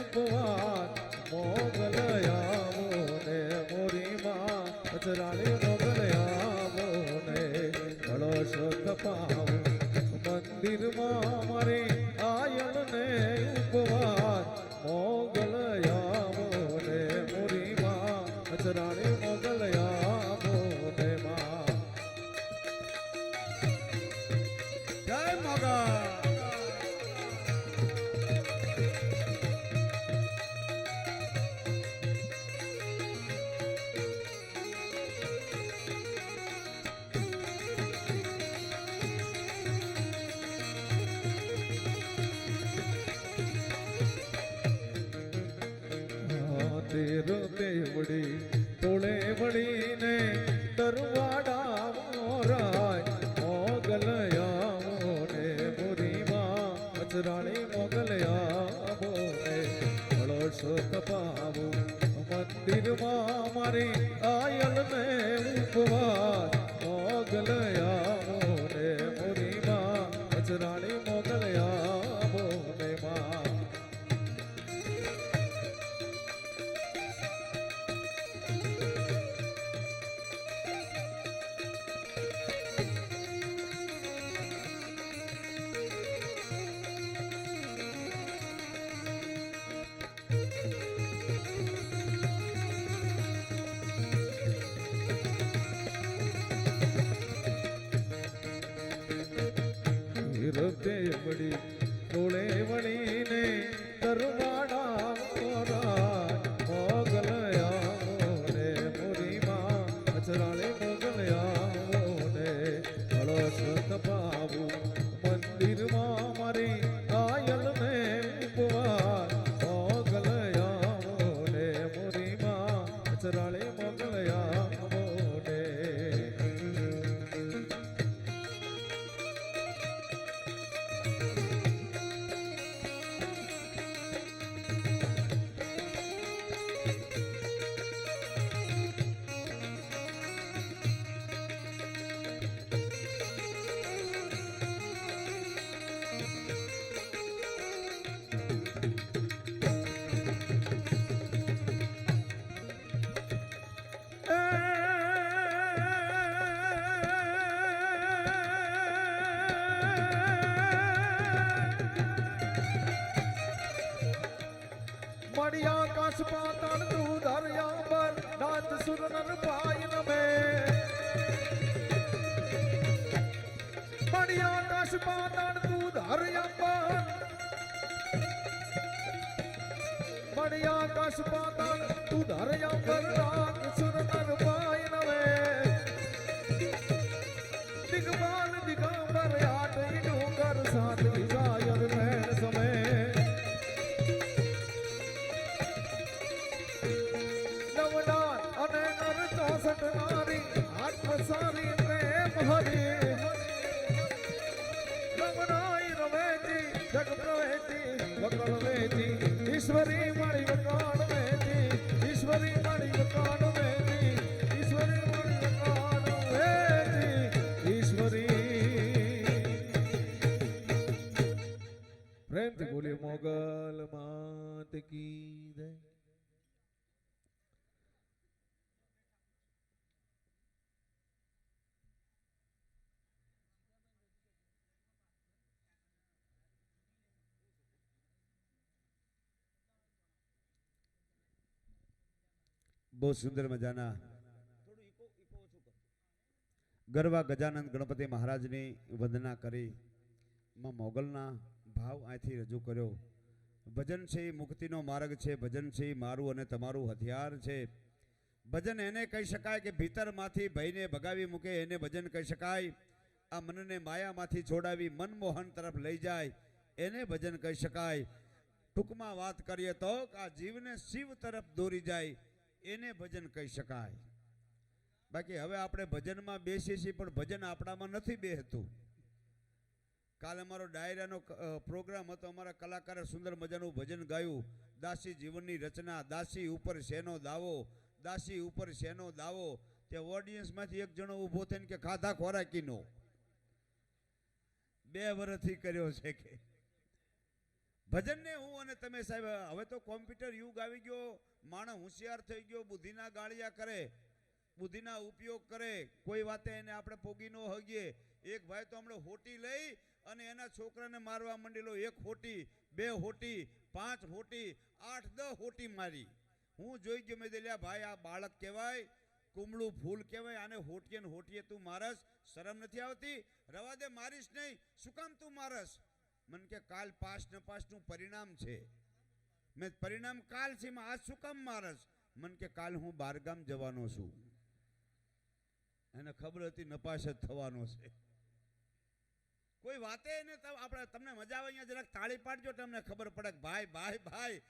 ઉપવાસ મોગલ આવો ને મોરી માં અજરાળી મોગલ આવો ને કળશ થપાવું મંદિરમાં મારી આયલ ને ઉપવાસ મોગલ આવો ને મોરી માં અજરાળી મોગલ આવો ને માં જય મોગલ તેર દેવડી તોળે વળીને દરવાડા મોરાય મોગલ આવો ને મોરી માં અજરાળી મોગલ તપાવું મંદિરમાં મારી આયલ ને ઉપવાસ મોગલ આવો ને મોરી માં અજરાણી મોગલ આવો ને માં રતે વળી ડોળે વળીને દરવાડા મોરા મોગલ આવો ને મોરી માં અચરાળે મોગલ આવો ને કળશ તપાવું મંદિરમાં મારી આયલ ને ઉપવાસ મોગલ આવો ને મોરી માં અચરાળે મોગલ આવો ને मणि आकाश पाताल तू दरियाबर नाथ सुर नर पायन में मणि आकाश पाताल तू दरियाबर मणि आकाश पाताल तू दरियाबर नाथ सुर नर पायन में दिगबान दिगंबर आठ डूंगर साथ जायर नैन समय नारी आत्मसारी प्रेम हरि रमनाई रवेती जग प्रवेती वकल वेती ईश्वरी मणि वकाण वेती ईश्वरी मणि वकाण वेती ईश्वरी मणि वकाण वेती ईश्वरी प्रेम से बोले मोगल मात की जय। બહુ સુંદર મજાના ગરવા ગજાનંદ ગણપતિ મહારાજની વંદના કરી માં મોગલના ભાવ અહીંથી રજૂ કર્યો. ભજન છે એ મુક્તિનો માર્ગ છે, ભજન છે એ મારું અને તમારું હથિયાર છે. ભજન એને કહી શકાય કે ભીતરમાંથી ભયને ભગાવી મૂકે, એને ભજન કહી શકાય. આ મનને માયામાંથી છોડાવી મનમોહન તરફ લઈ જાય એને ભજન કહી શકાય. ટૂંકમાં વાત કરીએ તો આ જીવને શિવ તરફ દોરી જાય એને ભજન કહી શકાય. બાકી હવે આપણે ભજનમાં બેસીએ છીએ પણ ભજન આપણામાં નથી બેસતું. કાલે અમારો ડાયરાનો પ્રોગ્રામ હતો, અમારા કલાકારે સુંદર મજાનું ભજન ગાયું. દાસી જીવનની રચના, દાસી ઉપર શેનો દાવો, દાસી ઉપર શેનો દાવો. તે ઓડિયન્સમાંથી એક જણો ઊભો થઈને કે ખાધા ખોરાકીનો 2 વર્ષથી કર્યો છે કે ભજનને હું અને તમે સાહેબ હવે તો કોમ્પ્યુટર યુગ આવી ગયો, માણસ હોશિયાર થઈ ગયો, બુદ્ધિના ગાળિયા કરે, બુદ્ધિના ઉપયોગ કરે, કોઈ વાતે એને આપણે પોગી ન હગીએ. એક ભાઈ તો હમણાં હોટી લઈ અને એના છોકરાને મારવા માંડેલો. 1 હોટી, 2 હોટી, 5 હોટી, 8-10 હોટી મારી. હું જોઈ ગયો, મેં દેલ્યા ભાઈ આ બાળક કહેવાય, કુમળું ફૂલ કહેવાય, આને હોટીએ ને હોટીએ તું મારસ, શરમ નથી આવતી? રવા દે, મારીશ નહીં. શું કામ તું મારસ? મને કે કાલ પાસ ન પાસનું પરિણામ છે. મેં પરિણામ કાલ છે, આજ શું કામ મારસ? મને કે કાલ હું બારગામ જવાનો છું. એને ખબર હતી નપાસ જ થવાનો છે. કોઈ વાતે એને આપણે તમને મજા આવે અહીંયા જરાક તાળી પાડજો, તમને ખબર પડે કે ભાઈ ભાઈ ભાઈ.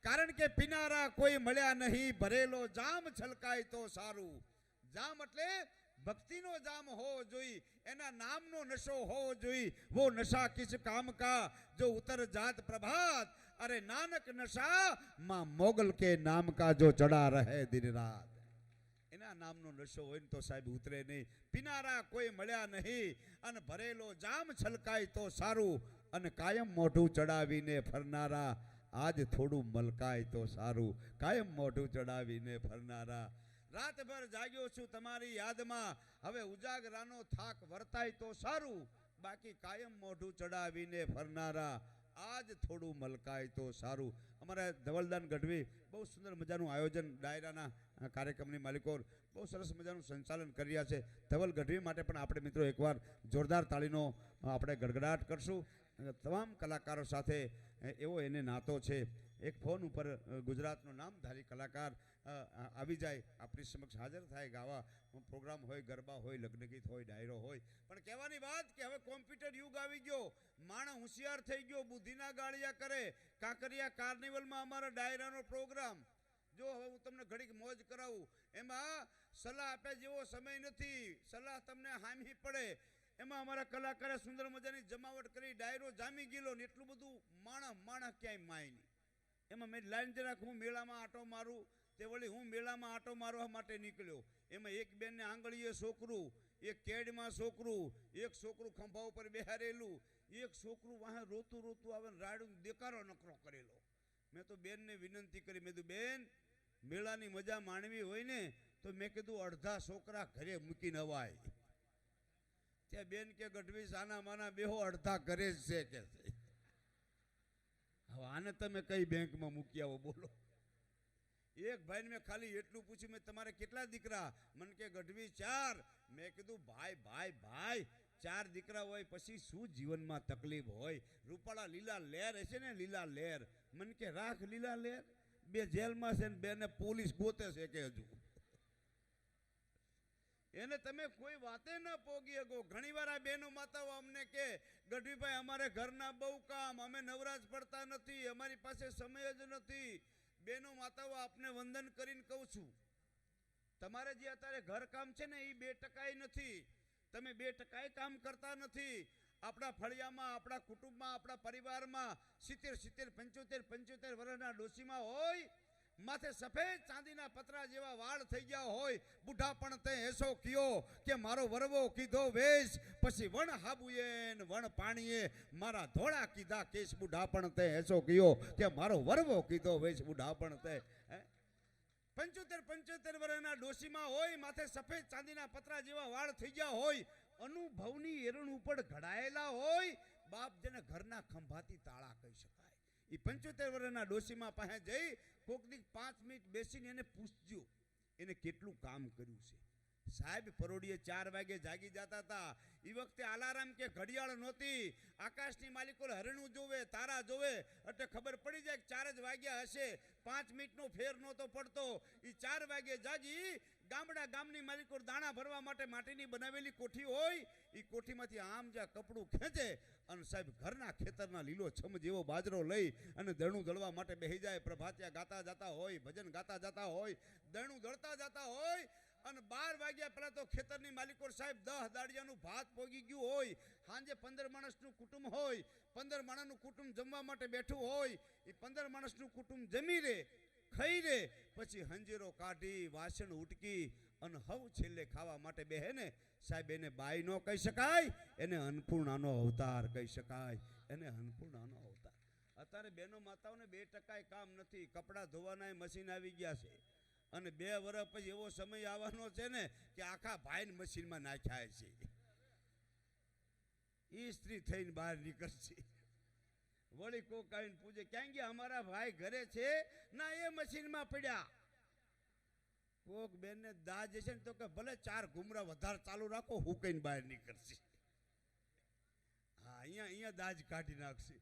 કારણ કે પીનારા કોઈ મળ્યા નહીં, ભરેલો જામ છલકાય તો સારું. જામ એટલે ભક્તિનો જામ હોવો જોઈએ, એના નામનો નશો હોવો જોઈએ. वो नशा किस काम का जो उतर जात प्रभात, अरे नानक नशा माँ मोगल के नाम का जो चढ़ा रहे दिन रात। એના નામનો નશો હોય ને તો સાહેબ ઉતરે નહીં. પીનારા કોઈ મળ્યા નહીં અને ભરેલો જામ છલકાય તો સારું અને કાયમ મોઢું ચડાવીને ફરનારા આજ થોડું મલકાય તો સારું. કાયમ મોઢું ચડાવીને ફરનારા. રાતભર જાગ્યો છું તમારી યાદમાં, હવે ઉજાગરાનો થાક વર્તાય તો સારું, બાકી કાયમ મોઢું ચડાવીને ફરનારા આજ થોડું મલકાય તો સારું. અમારા ધવલદાન ગઢવી બહુ સુંદર મજાનું આયોજન ડાયરાના કાર્યક્રમની માલિકો બહુ સરસ મજાનું સંચાલન કરી રહ્યા છે. ધવલ ગઢવી માટે પણ આપણે મિત્રો એકવાર જોરદાર તાળીનો આપણે ગડગડાટ કરશું. તમામ કલાકારો સાથે એવો એને નાતો છે. એક ફોન ઉપર ગુજરાતનો નામધારી કલાકાર આવી જાય, આપણી સમક્ષ હાજર થાય, ગાવા પ્રોગ્રામ હોય, ગરબા હોય, લગ્ન ગીત હોય, ડાયરો હોય. પણ કહેવાની વાત કે હવે કોમ્પ્યુટર યુગ આવી ગયો, માણસ હોશિયાર થઈ ગયો, બુદ્ધિના ગાળિયા કરે. કાંકરિયા કાર્નિવલમાં અમારા ડાયરાનો પ્રોગ્રામ જો હવે હું તમને ઘડીક મોજ કરાવું, એમાં સલાહ આપે જેવો સમય નથી, સલાહ તમને હામી પડે. એમાં અમારા કલાકારે સુંદર મજાની જમાવટ કરી, ડાયરો જામી ગયેલો ને એટલું બધું માણસ ક્યાંય માય નહીં. એમાં મેં લાઈન જરાક હું મેળામાં આટો મારું, તે વળી હું મેળામાં આટો મારવા માટે નીકળ્યો. એમાં એક બેનને આંગળીએ છોકરું, એક કેડમાં છોકરું, એક છોકરું ખંભા ઉપર બેહારેલું, એક છોકરું વાહે રોતું રોતું આવે ને રાડું દેકારો નકરો કરેલો. મેં તો બેનને વિનંતી કરી, મેં કીધું બેન મેળાની મજા માણવી હોય ને તો મેં કીધું અડધા છોકરા ઘરે મૂકી નવાય. ત્યાં બેન કે ગઢવી સાના માના બેહો અડધા ઘરે જ છે કે હવે આને તમે કઈ બેંકમાં મૂકી આવો બોલો. એક ભાઈને મેં ખાલી એટલું પૂછ્યું, મેં તમારે કેટલા દીકરા? મને કે ગઢવી 4. મેં કીધું ભાઈ ભાઈ ભાઈ 4 દીકરા હોય પછી શું જીવનમાં તકલીફ હોય? રૂપાળા લીલા લહેર હશે ને, લીલા લહેર. મને કે રાખ લીલા લહેર, 2 જેલમાં છે ને 2 ને પોલીસ ગોતે છે કે હજુ એને તમે કોઈ વાતે ન પોગી શકો. ઘણી વાર આ બહેનો માતાઓ અમને કે ગઢવીભાઈ અમારે ઘરના બહુ કામ, અમે નવરાજ પડતા નથી, અમારી પાસે સમય જ નથી. બહેનો માતાઓ આપને વંદન કરીને કહું છું, તમારે જે અત્યારે ઘર કામ છે ને એ 2% નથી. તમે 2% કામ કરતા નથી. આપણા ફળિયામાં, આપણા કુટુંબમાં, આપણા પરિવારમાં 70, 75 વર્ષના ડોશીમાં હોય, માથે સફેદ ચાંદીના પતરા જેવા વાળ થઈ ગયા હોય, બુઢા પણ તે એસો કયો કે મારો વરવો કીધો વેશ, પછી વણ હાબુએ ને વણ પાણીએ મારા ધોળા કીધા કેશ, બુઢા પણ તે એસો કયો કે મારો વરવો કીધો વેશ, બુઢા પણ તે 75 વર્ષના ડોશીમાં હોય, માથે સફેદ ચાંદીના પતરા જેવા વાળ થઈ ગયા હોય, અનુભવની એરણ ઉપર ઘડાયેલા હોય, બાપ જેને ઘરના ખંભાતી તાળા કહી શકાય. એ 75 વર્ષના ડોશીમાં પાસે જઈ કોક દી 5 મિનિટ બેસીને એને પૂછજો એને કેટલું કામ કર્યું છે. સાહેબ પરોડીએ 4 વાગે જાગી જતા હતા. એ વખતે અલાર્મ કે ઘડિયાળ નહોતી. આકાશની માલિકો હરણું જોવે, તારા જોવે એટલે ખબર પડી જાય કે 4 જ વાગ્યા હશે. 5 મિનિટનો ફેર નહોતો પડતો. એ 4 વાગે જાગી ગામની માલિકો દાણા ભરવા માટે માટીની બનાવેલી કોઠી હોય, એ કોઠીમાંથી આમ જ્યાં કપડું ખેંચે અને સાહેબ ઘરના ખેતરના લીલો છમ જેવો બાજરો લઈ અને દળનું દળવા માટે બેસી જાય. પ્રભાતિયા ગાતા જતા હોય, ભજન ગાતા જતા હોય, દળનું દળતા જતા હોય અને 12 વાગ્યા પહેલા તો ખેતરની માલિકો સાહેબ 10 દાડિયાનું ભાત પોગી ગયું હોય. સાંજે 15 માણસનું કુટુંબ હોય, 15 માણસનું કુટુંબ જમવા માટે બેઠું હોય. એ 15 માણસનું કુટુંબ જમી રે, ખાઈ રે, પછી હંજીરો કાઢી વાસણ ઉટકી અને હવ છેલ્લે ખાવા માટે બેહે ને સાહેબ, એને બાઈ નો કહી શકાય, એને અન્નપૂર્ણાનો અવતાર કહી શકાય, એને અન્નપૂર્ણાનો અવતાર. અત્યારે બહેનો માતાઓને 2% કામ નથી. કપડાં ધોવાના મશીન આવી ગયા છે અને 2 વર્ષ પછી એવો સમય આવવાનો છે ને કે આખા ભાઈને મશીનમાં નાખ્યા છે. એ સ્ત્રી થઈને બહાર નીકળશે, વળી કોક આવીને પૂછે ક્યાં ગયા અમારા ભાઈ? ઘરે છે ના, એ મશીનમાં પડ્યા. કોક બેનને દાજ છે ને તો કે ભલે 4 ઘુમરા વધારે ચાલુ રાખો, હું કઈને બહાર નીકળશે. હા, અહીંયા દાજ કાઢી નાખશે.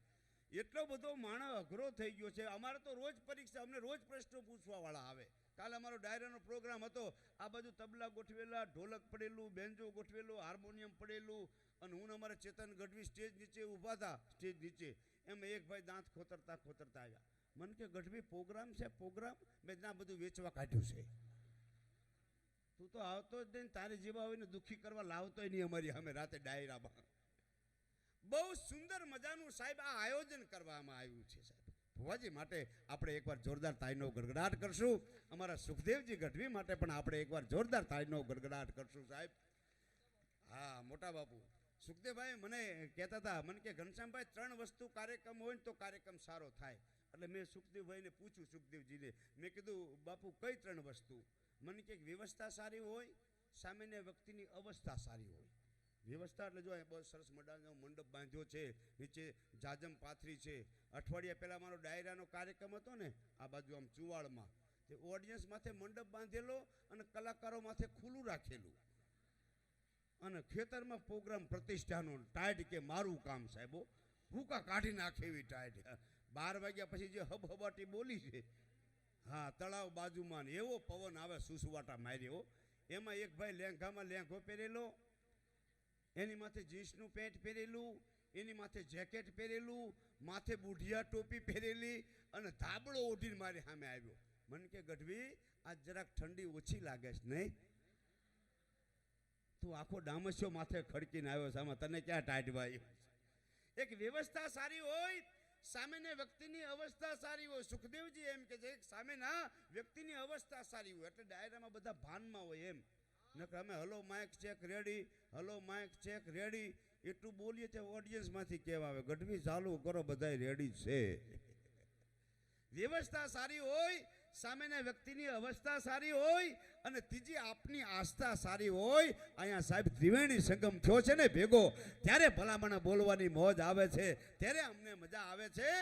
એટલો બધો માણસ અઘરો થઈ ગયો છે. અમારે તો રોજ પરીક્ષા, અમને રોજ પ્રશ્નો પૂછવા વાળા આવે. કાલે અમારો ડાયરાનો પ્રોગ્રામ હતો. આ બાજુ તબલા ગોઠવેલા, ઢોલક પડેલું, બેન્જો ગોઠવેલું, હાર્મોનિયમ પડેલું અને હું અમારે ચેતન ગઢવી સ્ટેજ નીચે ઊભા હતા. સ્ટેજ નીચે એમ એક ભાઈ દાંત ખોતરતા આવ્યા. મને કે ગઢવી પ્રોગ્રામ છે? પ્રોગ્રામ? મેં ના, બધું વેચવા કાઢ્યું છે. તું તો આવતો જ નહીં, તારે જેવા હોય ને દુઃખી કરવા લાવતોય નહીં અમારી અમે રાતે ડાયરામાં. બહુ સુંદર મજાનું સાહેબ આ આયોજન કરવામાં આવ્યું છે સાહેબ. ભગવાજી માટે આપણે એકવાર જોરદાર તાળીનો ગડગડાટ કરશું. અમારા સુખદેવજી ગઢવી માટે પણ આપણે એકવાર જોરદાર તાળીનો ગડગડાટ કરશું સાહેબ. હા મોટા બાપુ સુખદેવભાઈ મને કહેતા હતા, મને કે ઘનશ્યામભાઈ 3 વસ્તુ કાર્યક્રમ હોય ને તો કાર્યક્રમ સારો થાય. એટલે મેં સુખદેવભાઈને પૂછ્યું, સુખદેવજીને મેં કીધું બાપુ કઈ 3 વસ્તુ? મને કે વ્યવસ્થા સારી હોય, સામેના વ્યક્તિની અવસ્થા સારી હોય. વ્યવસ્થા એટલે જો બહુ સરસ મજાનો મંડપ બાંધ્યો છે, નીચે જાજમ પાથરી છે. અઠવાડિયા પહેલાં મારો ડાયરાનો કાર્યક્રમ હતો ને આ બાજુ આમ ચુવાડમાં, તે ઓડિયન્સ માથે મંડપ બાંધેલો અને કલાકારો માથે ખુલ્લું રાખેલું, અને ખેતરમાં પ્રોગ્રામ પ્રતિષ્ઠાનો ટાઈટ કે મારું કામ સાહેબો, ભૂકા કાઢી નાખે એવી ટાઈટ. 12 વાગ્યા પછી જે હબહબાટી બોલી છે, હા તળાવ બાજુમાં ને એવો પવન આવે સુસવાટા માર્યો. એમાં એક ભાઈ લેંઘામાં લેંઘો પહેરેલો, એની માથે જીન્સનું પેન્ટ પહેરેલું, એની માથે જેકેટ પહેરેલું, માથે બુઢિયા ટોપી પહેરેલી અને ધાબળો ઓઢીને મારી સામે આવ્યો. મને કે ગઢવી આજ જરાક ઠંડી ઓછી લાગે છે નહીં? તું આખો ડામસ્યો માથે ખડકીને આવ્યો છે, આમાં તને ક્યાં ટાઈટ ભાઈ? એક વ્યવસ્થા સારી હોય, સામેના વ્યક્તિની અવસ્થા સારી હોય. સુખદેવજી એમ કે છે સામેના વ્યક્તિની અવસ્થા સારી હોય એટલે ડાયરામાં બધા ભાનમાં હોય એમ. નકર અમે hello mike check ready, hello mike check ready એટલું બોલીએ તો ઓડિયન્સમાંથી કહેવા આવે ગઢવી ચાલુ કરો, બધા રેડી છે. વ્યવસ્થા સારી હોય, સામેના વ્યક્તિની અવસ્થા સારી હોય અને ત્રીજી આપની આસ્થા સારી હોય. અહીંયા સાહેબ ત્રિવેણી સંગમ થયો છે ને ભેગો, ત્યારે ભલામણ બોલવાની મોજ આવે છે, ત્યારે અમને મજા આવે છે.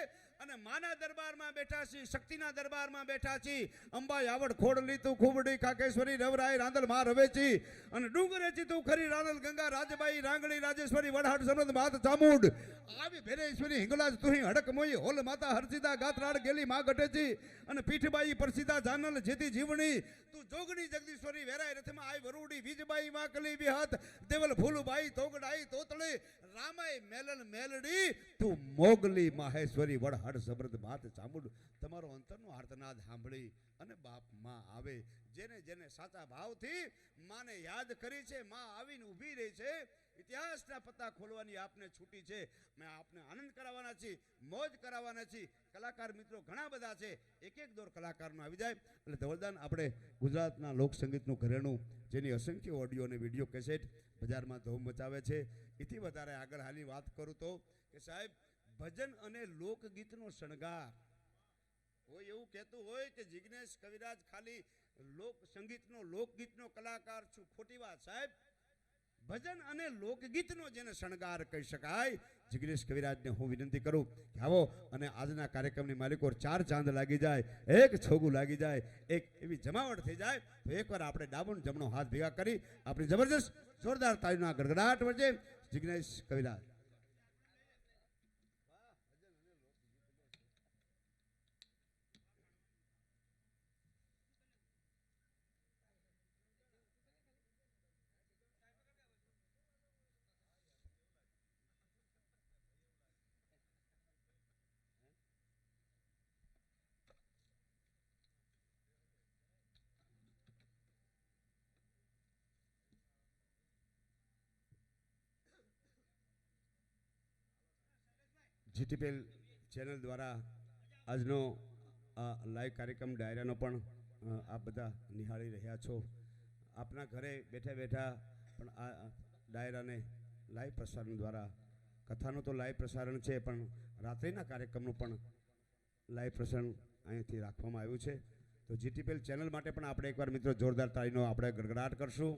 અને માના દરબારમાં બેઠા છીએ, શક્તિના દરબારમાં બેઠા છીએ. અંબા આવડ ખોડલી તું ખૂબડી કાકેશ્વરી રવરાય રાંદલ માં રવેચી અને ડુંગરેચી તું ખરી રાંદલ ગંગા રાજબાઈ રાંગણી રાજેશ્વરી વડહાડ સમૃદ્ધ માત ચામુંડ આવી ભેરેશ્વરી હિંગલાજ તુહી હડક મોઈ હોલ માતા હરસિદા ગાત્રાડ ગેલી માં ગઢેચી અને પીઠબાઈ પરસિદા જાનલ જેતી જીવણી તું જોગણી જગદીશ્વરી વેરાય રથમાં આઈ વરુડી વીજબાઈ વાકલી વિહાત દેવલ ફૂલબાઈ તોગડાઈ તોતળે રામાઈ મેલન મેલડી તું મોગલી માહેશ્વરી વડહાડ સમૃદ્ધ માત ચામુંડ. તમારો અંતરનો આર્તનાદ સાંભળી અને બાપમાં આવે. જેને જેને સાચા ભાવથી માને યાદ કરી છે, માં આવીને ઊભી રહી છે. ઇતિહાસના પત્તા ખોલવાની આપને છૂટી છે. મેં આપને આનંદ કરાવવાના છીએ, મોજ કરાવવાના છીએ. કલાકાર મિત્રો ઘણા બધા છે, એક એક દોર કલાકારનો આવી જાય એટલે ધવલદાન આપણે ગુજરાતના લોકસંગીતનું ઘરેણું, જેની અસંખ્ય ઓડિયો અને વિડીયો કેસેટ બજારમાં ધૂમ મચાવે છે. એથી વધારે આગળ હાલની વાત કરું તો કે સાહેબ ભજન અને લોકગીતનો શણગાર કોઈ એવું કહેતું હોય કે જિગ્નેશ કવિરાજ ખાલી લોક સંગીતનો લોકગીતનો કલાકાર છું, ખોટી વાત સાહેબ. ભજન અને લોકગીતનો જેને શણગાર કહી શકાય, જિગ્નેશ કવિરાજને હું વિનંતી કરું કે આવો અને આજના કાર્યક્રમની માલિકો 4 ચાંદ લાગી જાય, એક છોગું લાગી જાય, એક એવી જમાવટ થઈ જાય તો એકવાર આપણે ડાબો જમણો હાથ ભેગા કરી આપણી જબરજસ્ત જોરદાર તાળીના ગડગડાટ વચ્ચે જિગ્નેશ કવિરાજ. જીટીપીએલ ચેનલ દ્વારા આજનો આ લાઈવ કાર્યક્રમ ડાયરાનો પણ આપ બધા નિહાળી રહ્યા છો. આપના ઘરે બેઠા બેઠા પણ આ ડાયરાને લાઈવ પ્રસારણ દ્વારા, કથાનું તો લાઈવ પ્રસારણ છે પણ રાત્રિના કાર્યક્રમનું પણ લાઈવ પ્રસારણ અહીંથી રાખવામાં આવ્યું છે. તો જીટીપીએલ ચેનલ માટે પણ આપણે એકવાર મિત્રો જોરદાર તાળીનો આપણે ગડગડાટ કરશું.